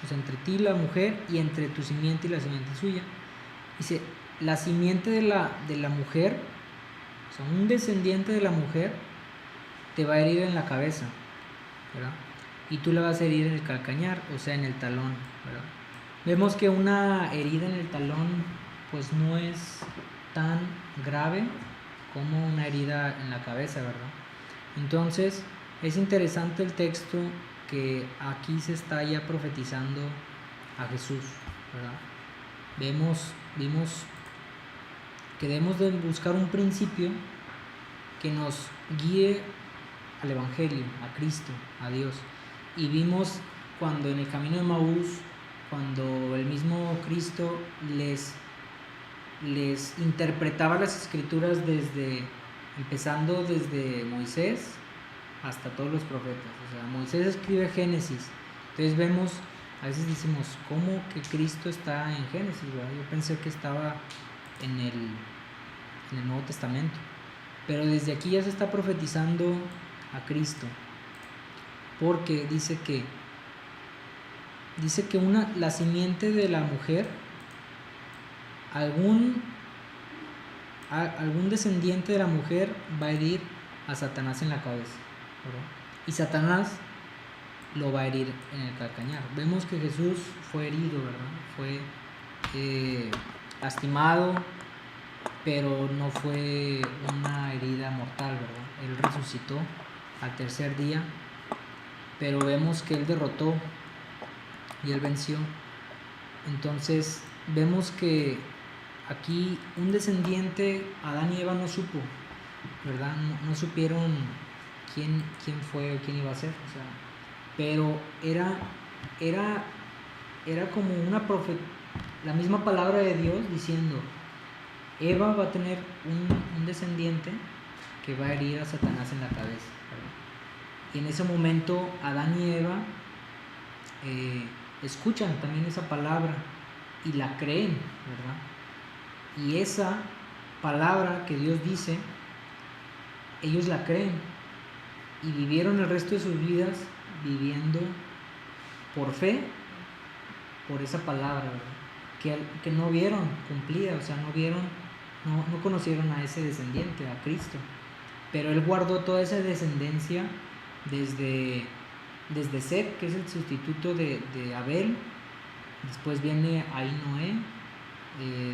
o sea, entre ti la mujer, y entre tu simiente y la simiente suya. Dice, la simiente de la mujer, o sea, un descendiente de la mujer te va a herir en la cabeza, ¿verdad? Y tú le vas a herir en el calcañar, o sea, en el talón, ¿verdad? Vemos que una herida en el talón pues no es tan grave como una herida en la cabeza, ¿verdad? Entonces es interesante el texto que aquí se está ya profetizando a Jesús, ¿verdad? Vimos que debemos de buscar un principio que nos guíe al Evangelio, a Cristo, a Dios. Y vimos cuando en el camino de Maús, cuando el mismo Cristo les interpretaba las escrituras empezando desde Moisés hasta todos los profetas. O sea, Moisés escribe Génesis. Entonces vemos, a veces decimos, ¿cómo que Cristo está en Génesis, ¿verdad? Yo pensé que estaba en el Nuevo Testamento. Pero desde aquí ya se está profetizando a Cristo. Porque dice que la simiente de la mujer, algún descendiente de la mujer va a herir a Satanás en la cabeza, ¿verdad? Y Satanás lo va a herir en el calcañar. Vemos que Jesús fue herido, ¿verdad? Fue lastimado, pero no fue una herida mortal, ¿verdad? Él resucitó al tercer día, pero vemos que Él derrotó y Él venció. Entonces vemos que aquí un descendiente, Adán y Eva no supo, ¿verdad? No supieron quién fue o quién iba a ser, o sea, pero era como la misma palabra de Dios diciendo: Eva va a tener un descendiente que va a herir a Satanás en la cabeza, ¿verdad? Y en ese momento Adán y Eva escuchan también esa palabra y la creen, ¿verdad? Y esa palabra que Dios dice, ellos la creen y vivieron el resto de sus vidas viviendo por fe, por esa palabra, ¿verdad? Que no vieron cumplida, o sea, no conocieron a ese descendiente, a Cristo, pero Él guardó toda esa descendencia desde Set, que es el sustituto de Abel. Después viene ahí Noé,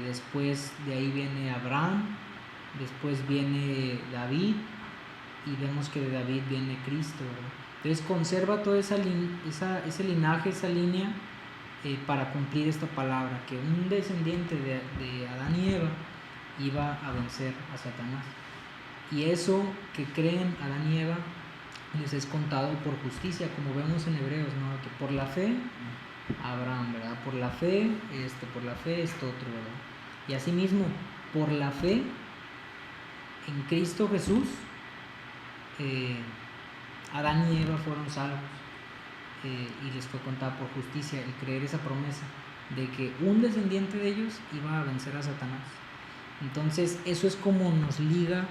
después de ahí viene Abraham, después viene David, y vemos que de David viene Cristo, ¿verdad? Entonces conserva todo ese linaje, esa línea, para cumplir esta palabra, que un descendiente de Adán y Eva iba a vencer a Satanás. Y eso que creen Adán y Eva les es contado por justicia, como vemos en Hebreos, ¿no? Que por la fe Abraham, ¿verdad? Por la fe esto otro, ¿verdad? Y asimismo, por la fe en Cristo Jesús, Adán y Eva fueron salvos, y les fue contada por justicia el creer esa promesa de que un descendiente de ellos iba a vencer a Satanás. Entonces eso es como nos liga,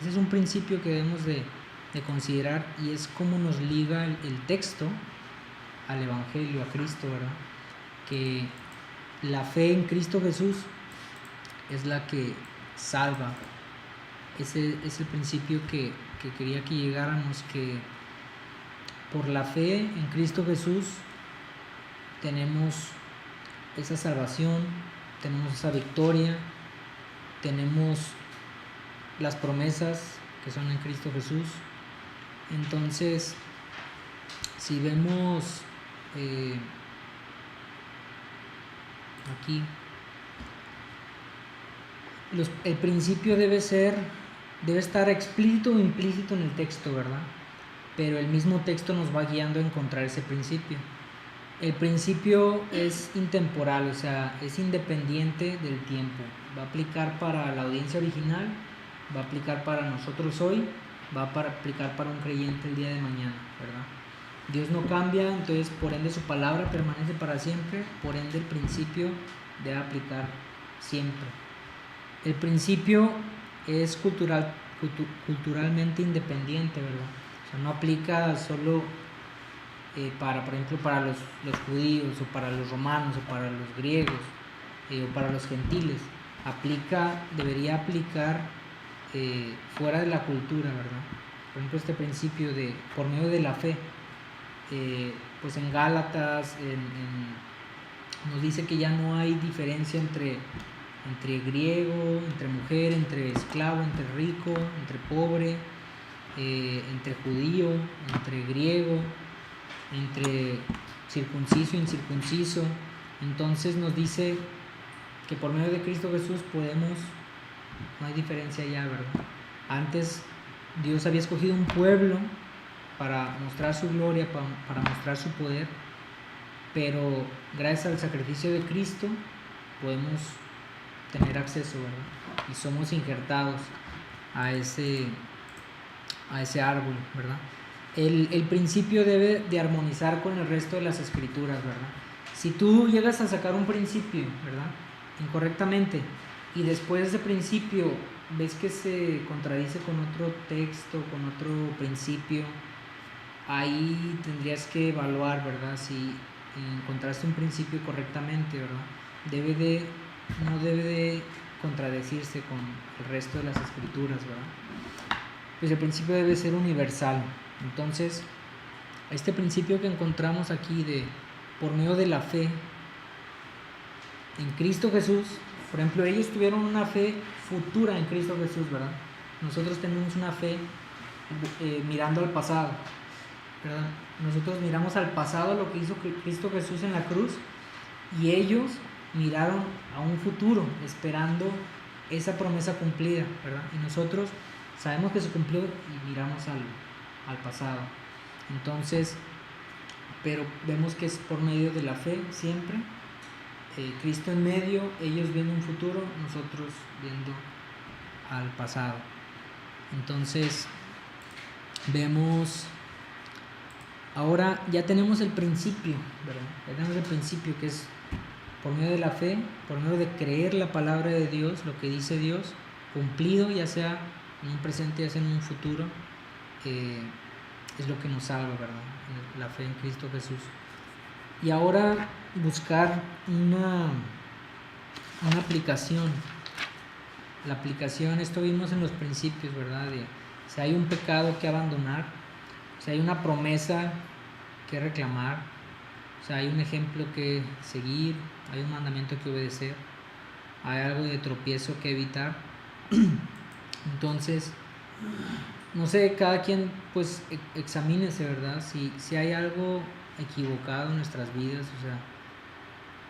ese es un principio que debemos de considerar, y es como nos liga el texto al Evangelio, a Cristo, ¿verdad? Que la fe en Cristo Jesús es la que salva. Ese es el principio que quería que llegáramos, que por la fe en Cristo Jesús tenemos esa salvación, tenemos esa victoria, tenemos las promesas que son en Cristo Jesús. Entonces, si vemos aquí, el principio debe estar explícito o implícito en el texto, ¿verdad? Pero el mismo texto nos va guiando a encontrar ese principio. El principio es intemporal, o sea, es independiente del tiempo. Va a aplicar para la audiencia original, va a aplicar para nosotros hoy, va a aplicar para un creyente el día de mañana, ¿verdad? Dios no cambia, entonces por ende su palabra permanece para siempre, por ende el principio debe aplicar siempre. El principio es culturalmente independiente, ¿verdad? O sea, no aplica solo por ejemplo, para los judíos, o para los romanos, o para los griegos, o para los gentiles. Debería aplicar fuera de la cultura, ¿verdad? Por ejemplo, este principio por medio de la fe, pues en Gálatas nos dice que ya no hay diferencia entre griego, entre mujer, entre esclavo, entre rico, entre pobre, entre judío, entre griego, entre circunciso e incircunciso. Entonces nos dice que por medio de Cristo Jesús no hay diferencia ya, ¿verdad? Antes Dios había escogido un pueblo para mostrar su gloria, para mostrar su poder, pero gracias al sacrificio de Cristo podemos tener acceso, ¿verdad? Y somos injertados a ese árbol, ¿verdad? El principio debe de armonizar con el resto de las escrituras, ¿verdad? Si tú llegas a sacar un principio, ¿verdad?, incorrectamente, y después de ese principio ves que se contradice con otro texto, con otro principio, ahí tendrías que evaluar, ¿verdad?, si encontraste un principio correctamente, ¿verdad? No debe de contradecirse con el resto de las escrituras, ¿verdad? Pues el principio debe ser universal. Entonces, este principio que encontramos aquí por medio de la fe en Cristo Jesús, Por ejemplo, ellos tuvieron una fe futura en Cristo Jesús, ¿verdad? Nosotros tenemos una fe mirando al pasado, ¿verdad? Nosotros miramos al pasado lo que hizo Cristo Jesús en la cruz, y ellos miraron a un futuro esperando esa promesa cumplida, ¿verdad? Y nosotros sabemos que se cumplió y miramos al pasado. Entonces, pero vemos que es por medio de la fe siempre. Cristo en medio, ellos viendo un futuro, nosotros viendo al pasado. Entonces vemos, ahora ya tenemos el principio, ¿verdad? Ya tenemos el principio, que es por medio de la fe, por medio de creer la palabra de Dios, lo que dice Dios, cumplido, ya sea en un presente, ya sea en un futuro, es lo que nos salva, ¿verdad? La fe en Cristo Jesús. Y ahora buscar una aplicación. La aplicación, esto vimos en los principios, ¿verdad? De si hay un pecado que abandonar, si hay una promesa que reclamar, si hay un ejemplo que seguir, hay un mandamiento que obedecer, hay algo de tropiezo que evitar. Entonces, no sé, cada quien pues examínese, ¿verdad? Si hay algo equivocado en nuestras vidas, o sea,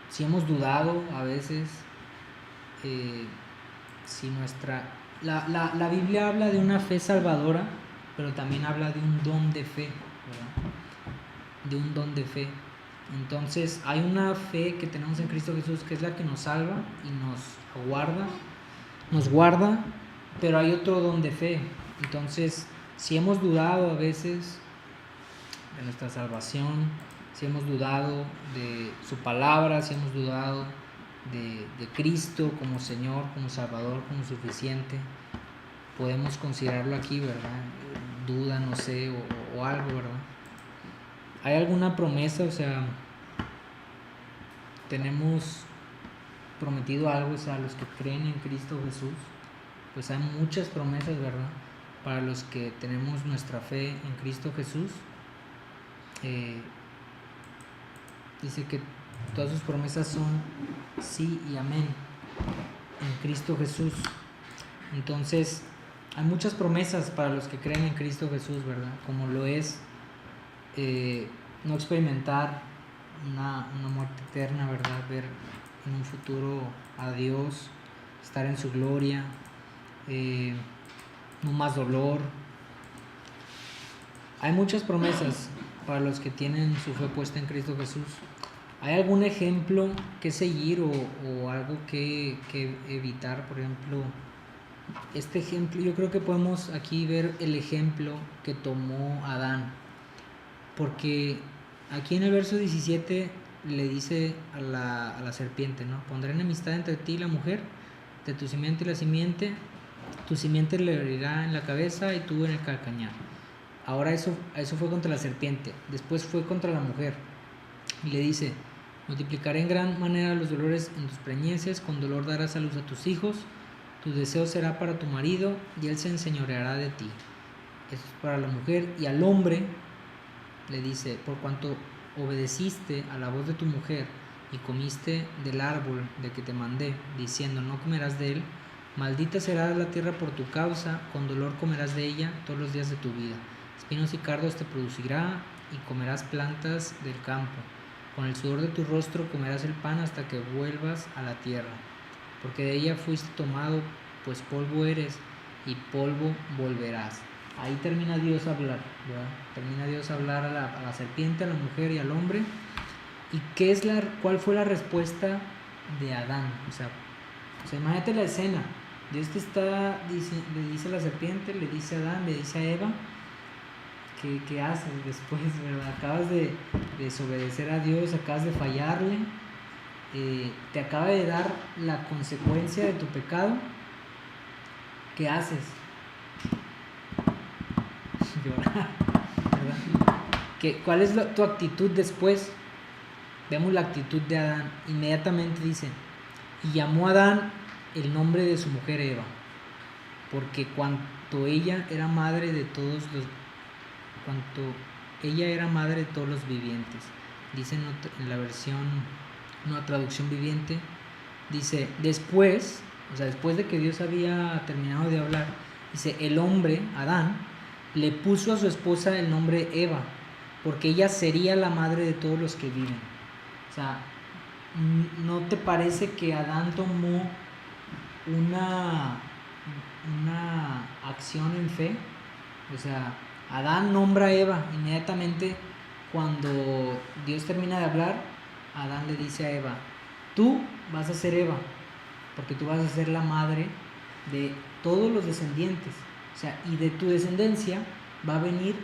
si hemos dudado a veces, si la Biblia habla de una fe salvadora, pero también habla de un don de fe, ¿verdad? De un don de fe. Entonces hay una fe que tenemos en Cristo Jesús, que es la que nos salva y nos guarda, pero hay otro don de fe. Entonces, si hemos dudado a veces de nuestra salvación, si hemos dudado de su palabra, si hemos dudado de Cristo como Señor, como Salvador, como suficiente, podemos considerarlo aquí, ¿verdad? Duda, no sé, o algo, ¿verdad? ¿Hay alguna promesa? O sea, tenemos prometido algo, o sea, los que creen en Cristo Jesús, pues hay muchas promesas, ¿verdad? Para los que tenemos nuestra fe en Cristo Jesús. Dice que todas sus promesas son sí y amén en Cristo Jesús. Entonces, hay muchas promesas para los que creen en Cristo Jesús, ¿verdad? Como lo es no experimentar una muerte eterna, ¿verdad? Ver en un futuro a Dios, estar en su gloria, no más dolor. Hay muchas promesas para los que tienen su fe puesta en Cristo Jesús. ¿Hay algún ejemplo que seguir o algo que evitar? Por ejemplo, este ejemplo, yo creo que podemos aquí ver el ejemplo que tomó Adán, porque aquí en el verso 17 le dice a la serpiente, ¿no? Pondré enemistad entre ti y la mujer, de tu simiente y la simiente, tu simiente le herirá en la cabeza y tú en el calcañar. Ahora eso fue contra la serpiente, después fue contra la mujer, y le dice: multiplicaré en gran manera los dolores en tus preñeces, con dolor darás a luz a tus hijos, tu deseo será para tu marido, y él se enseñoreará de ti. Eso es para la mujer. Y al hombre le dice: por cuanto obedeciste a la voz de tu mujer y comiste del árbol de que te mandé, diciendo no comerás de él, maldita será la tierra por tu causa, con dolor comerás de ella todos los días de tu vida. Espinos y cardos te producirá y comerás plantas del campo. Con el sudor de tu rostro comerás el pan hasta que vuelvas a la tierra, porque de ella fuiste tomado, pues polvo eres y polvo volverás. Ahí termina Dios a hablar, ¿verdad? Termina Dios a hablar a la serpiente, a la mujer y al hombre. ¿Y cuál fue la respuesta de Adán? O sea, imagínate la escena. Dios le dice a la serpiente, le dice a Adán, le dice a Eva, ¿qué haces después, verdad? Acabas de desobedecer a Dios, acabas de fallarle, te acaba de dar la consecuencia de tu pecado. ¿Qué haces? Llorar, ¿verdad? ¿Cuál es tu actitud después? Vemos la actitud de Adán. Inmediatamente dice: y llamó a Adán el nombre de su mujer Eva, porque cuanto ella era madre de todos los vivientes. Dice en la versión, una traducción viviente: dice, después, o sea, después de que Dios había terminado de hablar, dice, el hombre, Adán, le puso a su esposa el nombre Eva, porque ella sería la madre de todos los que viven. O sea, ¿no te parece que Adán tomó una acción en fe? O sea, Adán nombra a Eva inmediatamente. Cuando Dios termina de hablar, Adán le dice a Eva, tú vas a ser Eva, porque tú vas a ser la madre de todos los descendientes. O sea, y de tu descendencia va a venir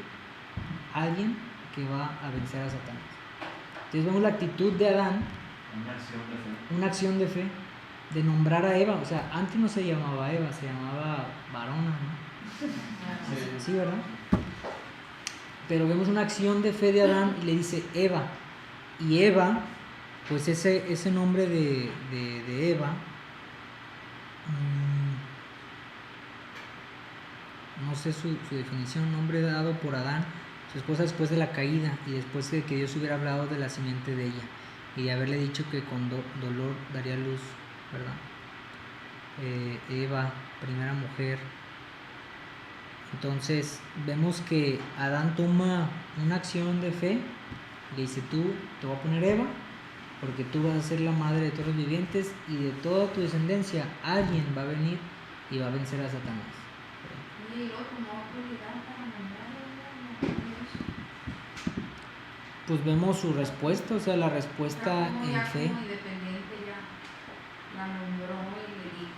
alguien que va a vencer a Satanás. Entonces vemos la actitud de Adán, una acción de fe, de nombrar a Eva. O sea, antes no se llamaba Eva, se llamaba varona, ¿no? Sí, ¿verdad? Pero vemos una acción de fe de Adán y le dice Eva. Y Eva, pues ese nombre de Eva, no sé su definición, nombre dado por Adán, su esposa, después de la caída y después de que Dios hubiera hablado de la simiente de ella y de haberle dicho que con dolor daría luz, ¿verdad? Eva, primera mujer. Entonces vemos que Adán toma una acción de fe, le dice, tú te voy a poner Eva porque tú vas a ser la madre de todos los vivientes y de toda tu descendencia alguien va a venir y va a vencer a Satanás. Y luego tomó autoridad para nombrar a Pues vemos su respuesta, o sea, la respuesta en fe. Como independiente ya la nombró y le dijo.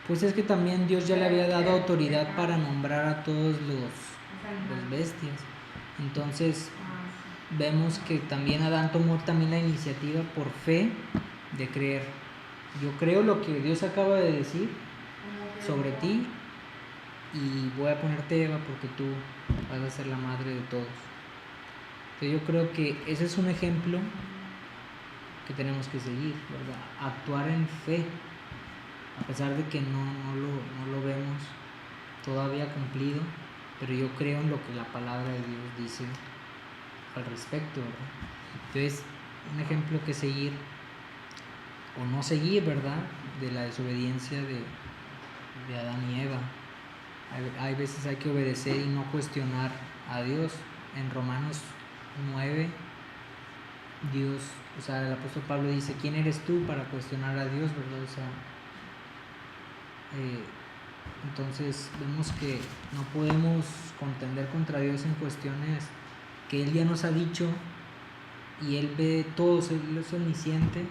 Pues es que también Dios ya le había dado autoridad para nombrar a todos los bestias. Entonces vemos que también Adán tomó también la iniciativa por fe de creer. Yo creo lo que Dios acaba de decir sobre ti y voy a ponerte Eva porque tú vas a ser la madre de todos. Entonces yo creo que ese es un ejemplo que tenemos que seguir, ¿verdad? Actuar en fe, a pesar de que no lo vemos todavía cumplido, pero yo creo en lo que la palabra de Dios dice al respecto, ¿verdad? Entonces, un ejemplo que seguir o no seguir, ¿verdad? De la desobediencia de Adán y Eva. Hay veces hay que obedecer y no cuestionar a Dios. En Romanos 9, Dios, o sea, el apóstol Pablo dice, ¿quién eres tú para cuestionar a Dios, verdad? O sea, entonces vemos que no podemos contender contra Dios en cuestiones que Él ya nos ha dicho y Él ve todo, Él es omnisciente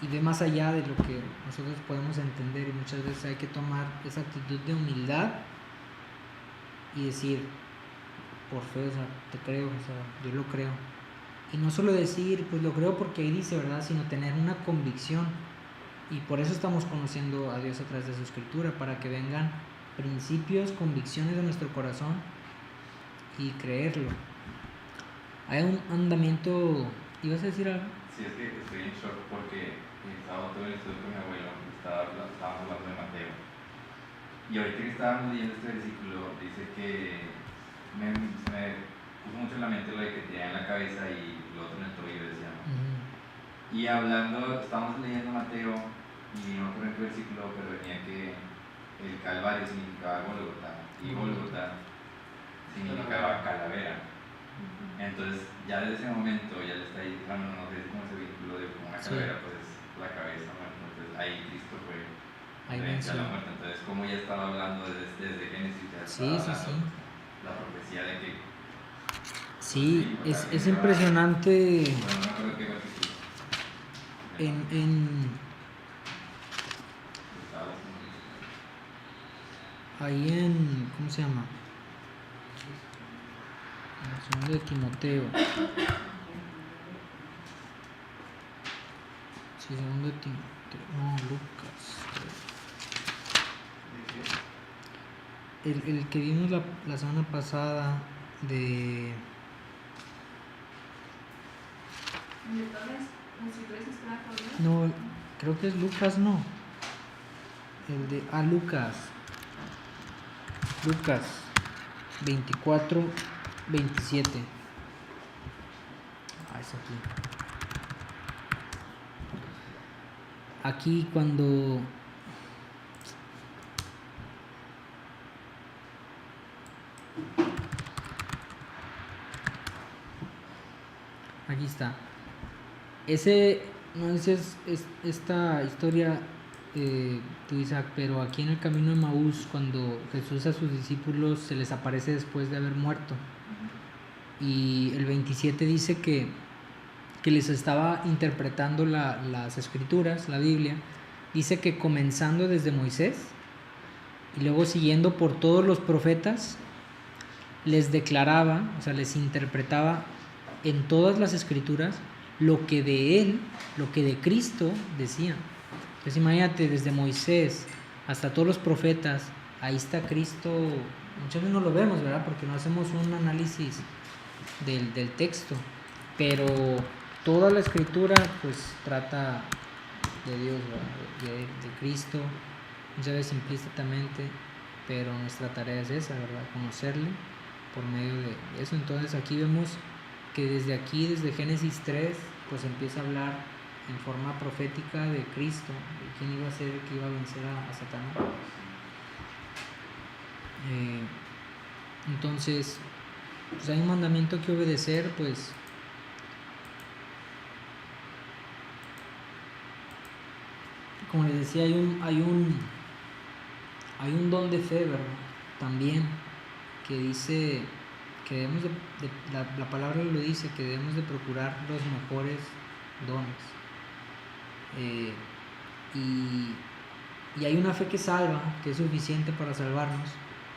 y ve más allá de lo que nosotros podemos entender, y muchas veces hay que tomar esa actitud de humildad y decir, por fe, o sea, te creo, o sea, yo lo creo. Y no solo decir, pues lo creo porque ahí dice, ¿verdad? Sino tener una convicción. Y por eso estamos conociendo a Dios a través de su escritura, para que vengan principios, convicciones de nuestro corazón y creerlo. Hay un andamiento, ¿ibas a decir algo? Sí, es que estoy en shock porque el sábado tuve el estudio con mi abuelo, estábamos hablando de Mateo. Y ahorita que estábamos leyendo este versículo, dice que me puso mucho en la mente lo de que tenía en la cabeza y lo otro en el tobillo, decíamos. Y hablando, estábamos leyendo Mateo y no recuerdo en qué versículo, pero venía que el Calvario significaba Gólgota y Gólgota significaba calavera. Entonces ya desde ese momento ya le está diciendo, no sé cómo ese vínculo de como una calavera, pues es la cabeza, ¿no? Entonces ahí Cristo fue frente a la muerte. Entonces como ya estaba hablando desde Génesis, ya estaba hablando la profecía de que sí, es impresionante. Bueno, no creo que versículo. Ahí en, ¿cómo se llama? En el segundo de Timoteo. Sí, segundo de Timoteo. No, Lucas. El que vimos la semana pasada de... No, creo que es Lucas, no. El de... Lucas 24, 27. Es aquí. aquí cuando aquí está. No sé si es esta historia, tú Isaac, pero aquí en el camino de Maús, cuando Jesús a sus discípulos se les aparece después de haber muerto, y el 27 dice que les estaba interpretando las escrituras, la Biblia, dice que comenzando desde Moisés y luego siguiendo por todos los profetas, les declaraba, o sea, les interpretaba en todas las escrituras lo que de él, lo que de Cristo decían. Entonces imagínate, desde Moisés hasta todos los profetas, ahí está Cristo. Muchas veces no lo vemos, ¿verdad? Porque no hacemos un análisis del texto, pero toda la escritura pues trata de Dios, ¿verdad? De Cristo, muchas veces implícitamente, pero nuestra tarea es esa, ¿verdad? Conocerle por medio de eso. Entonces aquí vemos que desde Génesis 3, pues empieza a hablar en forma profética de Cristo, de quién iba a ser el que iba a vencer a Satanás. Entonces, pues hay un mandamiento que obedecer, pues como les decía, hay un don de fe, ¿verdad? También, que dice que debemos la palabra lo dice, que debemos de procurar los mejores dones. Y hay una fe que salva, que es suficiente para salvarnos,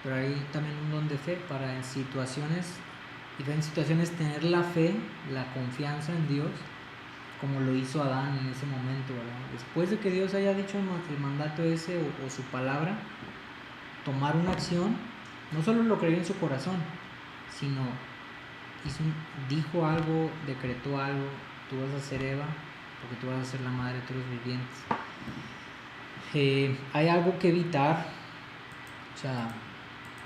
pero hay también un don de fe para en diferentes situaciones tener la fe, la confianza en Dios, como lo hizo Adán en ese momento, ¿verdad? Después de que Dios haya dicho el mandato ese o su palabra, tomar una acción. No solo lo creyó en su corazón, sino dijo algo, decretó algo: tú vas a ser Eva, porque tú vas a ser la madre de todos los vivientes. Hay algo que evitar, o sea,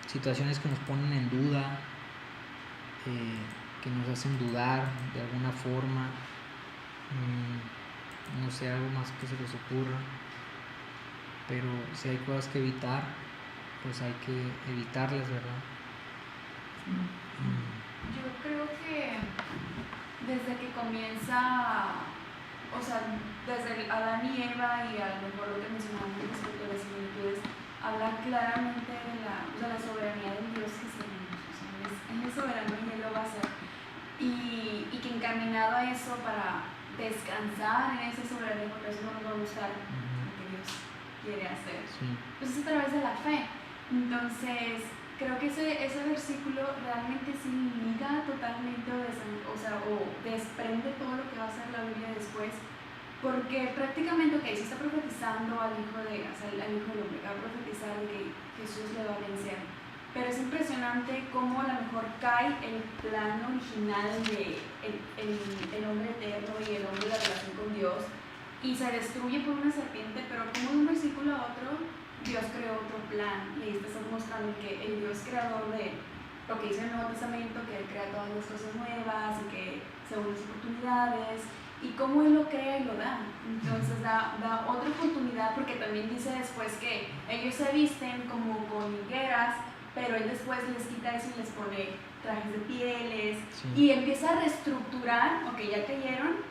situaciones que nos ponen en duda, que nos hacen dudar de alguna forma, no sé, algo más que se les ocurra, pero si hay cosas que evitar, pues hay que evitarlas, ¿verdad? Yo creo que desde que comienza, o sea, desde Adán y Eva, y a lo mejor lo que mencionamos respecto a las similitudes, habla claramente de la soberanía del Dios que tenemos. O sea, Él es soberano y Él lo va a hacer. Y que encaminado a eso, para descansar en esa soberanía, porque eso no nos va a gustar lo que Dios quiere hacer. Sí. Pues es a través de la fe. Entonces, creo que ese versículo realmente sí liga totalmente o desprende todo lo que va a hacer la Biblia después, porque prácticamente, se está profetizando al Hijo del Hombre, que va a profetizar de que Jesús le va a vencer, pero es impresionante cómo a lo mejor cae el plan original de el hombre eterno y el hombre de la relación con Dios, y se destruye por una serpiente, pero como de un versículo a otro Dios creó otro plan, y ahí te estás mostrando que el Dios creador de lo que dice el Nuevo Testamento, que Él crea todas las cosas nuevas y que según las oportunidades, y cómo Él lo crea y lo da. Entonces da otra oportunidad, porque también dice después que ellos se visten como con higueras, pero Él después les quita eso y les pone trajes de pieles, Sí. y empieza a reestructurar. Ya cayeron,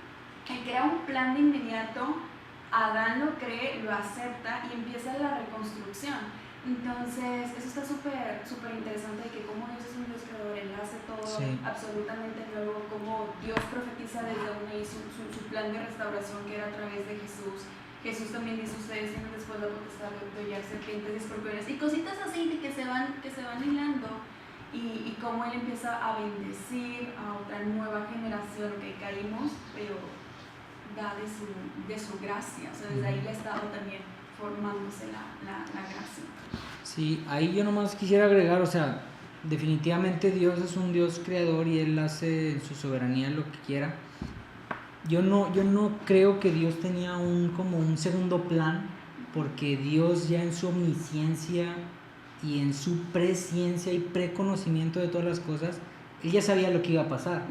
Él crea un plan de inmediato. Adán lo cree, lo acepta y empieza la reconstrucción. Entonces, eso está súper interesante, de que como Dios es un Dios creador, Él hace todo absolutamente nuevo, como Dios profetiza desde una y su plan de restauración, que era a través de Jesús. Jesús también dice: ustedes tienen después la potestad de hollar serpientes y escorpiones, y cositas así de que se van hilando, y cómo Él empieza a bendecir a otra nueva generación que caímos, pero da de su gracia. O sea, desde ahí le ha estado también formándose la gracia. Sí, ahí yo nomás quisiera agregar, o sea, definitivamente Dios es un Dios creador y Él hace en su soberanía lo que quiera. Yo no creo que Dios tenía como un segundo plan, porque Dios ya en su omnisciencia y en su presciencia y preconocimiento de todas las cosas, Él ya sabía lo que iba a pasar.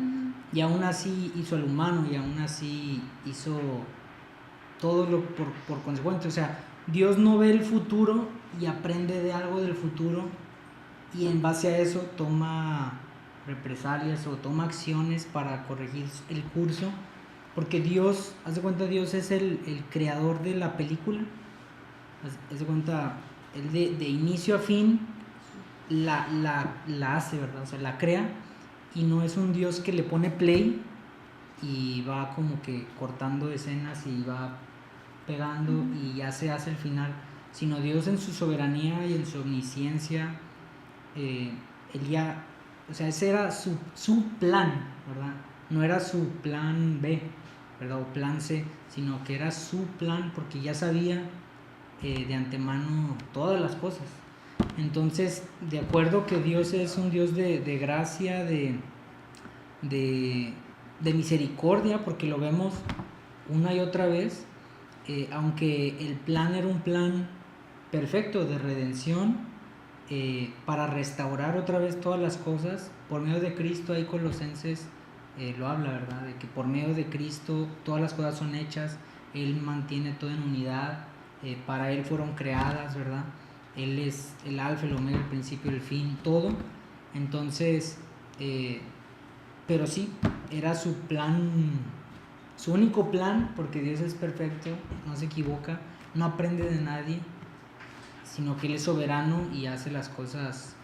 Y aún así hizo al humano, y aún así hizo todo lo por consecuente. O sea, Dios no ve el futuro y aprende de algo del futuro y en base a eso toma represalias o toma acciones para corregir el curso, porque Dios, haz de cuenta, Dios es el creador de la película, haz de cuenta, él de inicio a fin la hace, ¿verdad? O sea, la crea, y no es un Dios que le pone play y va como que cortando escenas y va pegando y ya se hace el final, sino Dios en su soberanía y en su omnisciencia, él ya, o sea, ese era su plan, ¿verdad? No era su plan B, ¿verdad? O plan C, sino que era su plan, porque ya sabía de antemano todas las cosas. Entonces, de acuerdo que Dios es un Dios de gracia, de misericordia, porque lo vemos una y otra vez, aunque el plan era un plan perfecto de redención, para restaurar otra vez todas las cosas por medio de Cristo. Ahí Colosenses lo habla, ¿verdad? De que por medio de Cristo todas las cosas son hechas, Él mantiene todo en unidad, para Él fueron creadas, ¿verdad? Él es el alfa, el omega, el principio, el fin, todo. Entonces, pero sí, era su plan, su único plan, porque Dios es perfecto, no se equivoca, no aprende de nadie, sino que Él es soberano y hace las cosas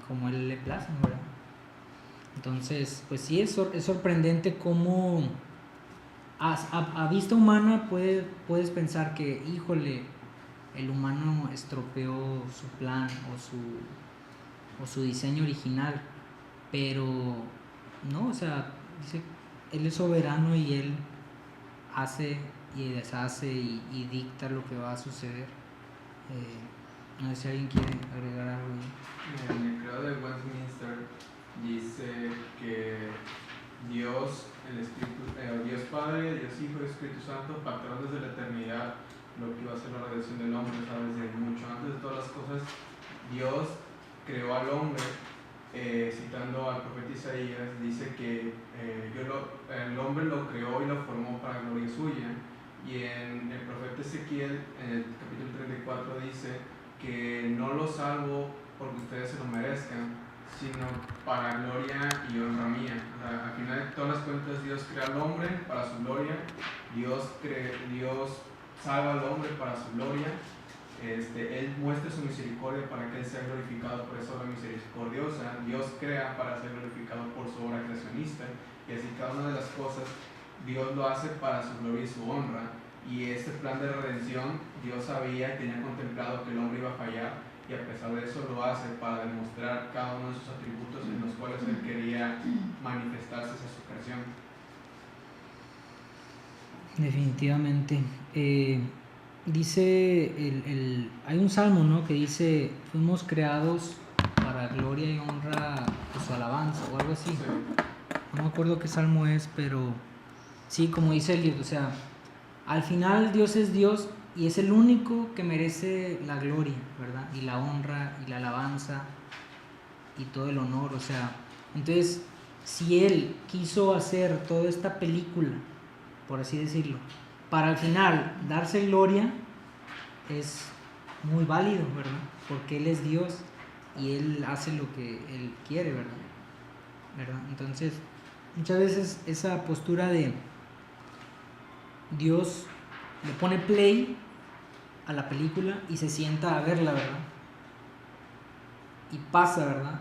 como Él le place, ¿verdad? Entonces, pues sí, es sorprendente cómo a vista humana puedes pensar que, híjole, el humano estropeó su plan o su diseño original, pero no, o sea, dice, Él es soberano y Él hace y deshace y dicta lo que va a suceder. No sé si alguien quiere agregar algo ahí. En el credo de Westminster dice que Dios, el Espíritu, Dios Padre, Dios Hijo y Espíritu Santo pactaron desde la eternidad lo que iba a ser la redención del hombre, ¿sabes? Desde mucho antes de todas las cosas, Dios creó al hombre. Citando al profeta Isaías, dice que el hombre lo creó y lo formó para gloria suya. Y en el profeta Ezequiel, en el capítulo 34, dice que no lo salvo porque ustedes se lo merezcan, sino para gloria y honra mía. O sea, al final de todas las cuentas, Dios crea al hombre para su gloria, Dios salva al hombre para su gloria. Él muestra su misericordia para que Él sea glorificado por esa obra misericordiosa. Dios crea para ser glorificado por su obra creacionista, y así cada una de las cosas Dios lo hace para su gloria y su honra. Y este plan de redención Dios sabía y tenía contemplado que el hombre iba a fallar, y a pesar de eso lo hace para demostrar cada uno de sus atributos en los cuales Él quería manifestarse hacia su creación. Definitivamente. Dice, hay un salmo, ¿no?, que dice, fuimos creados para gloria y honra de su alabanza, o algo así. No me acuerdo qué salmo es, pero sí, como dice el libro, o sea, al final Dios es Dios y es el único que merece la gloria, ¿verdad? Y la honra y la alabanza y todo el honor, o sea, entonces, si Él quiso hacer toda esta película, por así decirlo, para al final darse gloria, es muy válido, ¿verdad? Porque Él es Dios y Él hace lo que Él quiere, ¿verdad? Entonces, muchas veces esa postura de Dios le pone play a la película y se sienta a verla, ¿verdad? Y pasa, ¿verdad?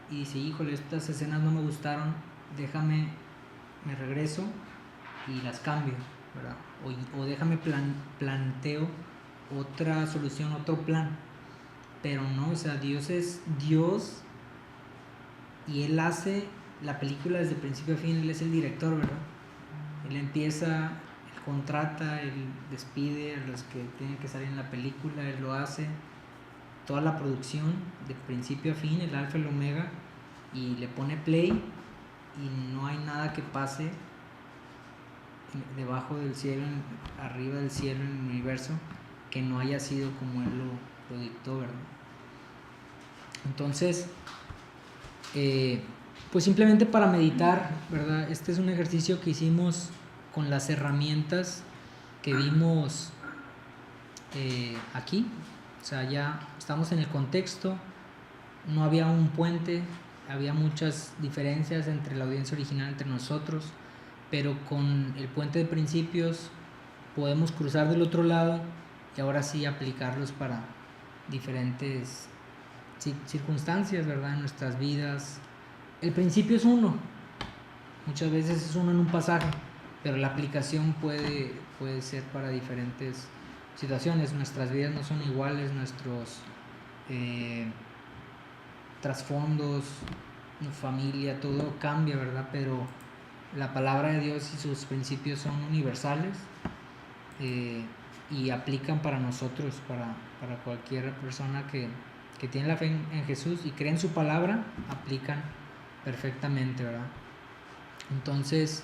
Y dice, híjole, estas escenas no me gustaron, me regreso y las cambio, ¿verdad? O déjame planteo otra solución, otro plan. Pero no, o sea, Dios es Dios y Él hace la película desde principio a fin. Él es el director, ¿verdad? Él empieza, Él contrata, Él despide a los que tienen que salir en la película, Él lo hace, toda la producción de principio a fin, el alfa y el omega, y le pone play y no hay nada que pase debajo del cielo, arriba del cielo, en el universo, que no haya sido como Él lo dictó, ¿verdad? Entonces, pues simplemente para meditar, ¿verdad? Este es un ejercicio que hicimos con las herramientas que vimos aquí. O sea, ya estamos en el contexto, no había un puente, había muchas diferencias entre la audiencia original, entre nosotros, pero con el puente de principios podemos cruzar del otro lado y ahora sí aplicarlos para diferentes circunstancias, ¿verdad? En nuestras vidas. El principio es uno, muchas veces es uno en un pasaje, pero la aplicación puede ser para diferentes situaciones. Nuestras vidas no son iguales, nuestros trasfondos, familia, todo cambia, ¿verdad? Pero la palabra de Dios y sus principios son universales y aplican para nosotros, para cualquier persona que tiene la fe en Jesús y cree en su palabra, aplican perfectamente, ¿verdad? Entonces,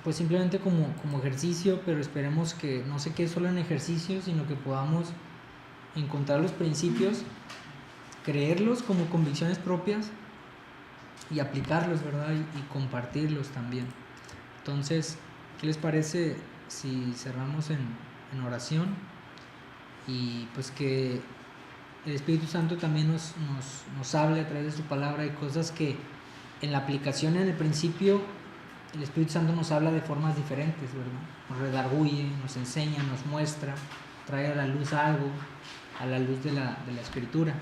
pues simplemente como ejercicio, pero esperemos que no se quede solo en ejercicio, sino que podamos encontrar los principios, creerlos como convicciones propias y aplicarlos, ¿verdad? Y compartirlos también. Entonces, ¿qué les parece si cerramos en oración? Y pues que el Espíritu Santo también nos hable a través de su palabra. Hay cosas que en la aplicación, en el principio, el Espíritu Santo nos habla de formas diferentes, ¿verdad? Nos redarguye, nos enseña, nos muestra, trae a la luz algo, a la luz de la Escritura.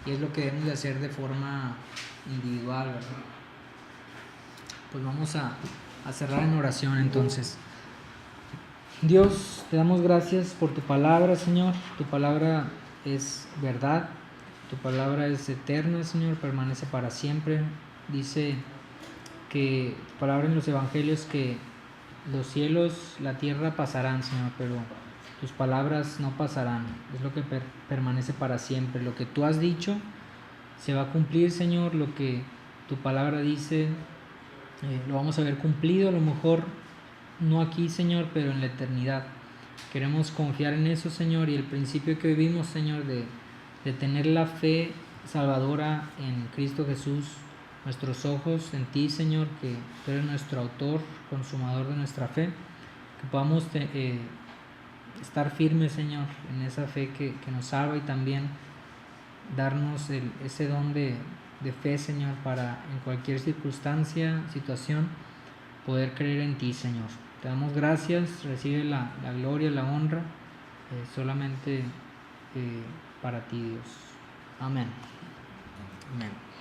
Y es lo que debemos de hacer de forma individual, ¿verdad? Pues vamos a cerrar en oración entonces. Dios, te damos gracias por tu palabra, Señor. Tu palabra es verdad, tu palabra es eterna, Señor, permanece para siempre. Dice que tu palabra en los evangelios que los cielos, la tierra pasarán, Señor, pero tus palabras no pasarán. Es lo que permanece para siempre. Lo que tú has dicho se va a cumplir, Señor. Lo que tu palabra dice lo vamos a ver cumplido, a lo mejor no aquí, Señor, pero en la eternidad. Queremos confiar en eso, Señor, y el principio que vivimos, Señor, de tener la fe salvadora en Cristo Jesús, nuestros ojos en ti, Señor, que tú eres nuestro autor, consumador de nuestra fe, que podamos estar firmes, Señor, en esa fe que nos salva y también darnos ese don de fe, Señor, para en cualquier circunstancia, situación, poder creer en ti, Señor. Te damos gracias, recibe la gloria, la honra, solamente para ti, Dios. Amén. Amén.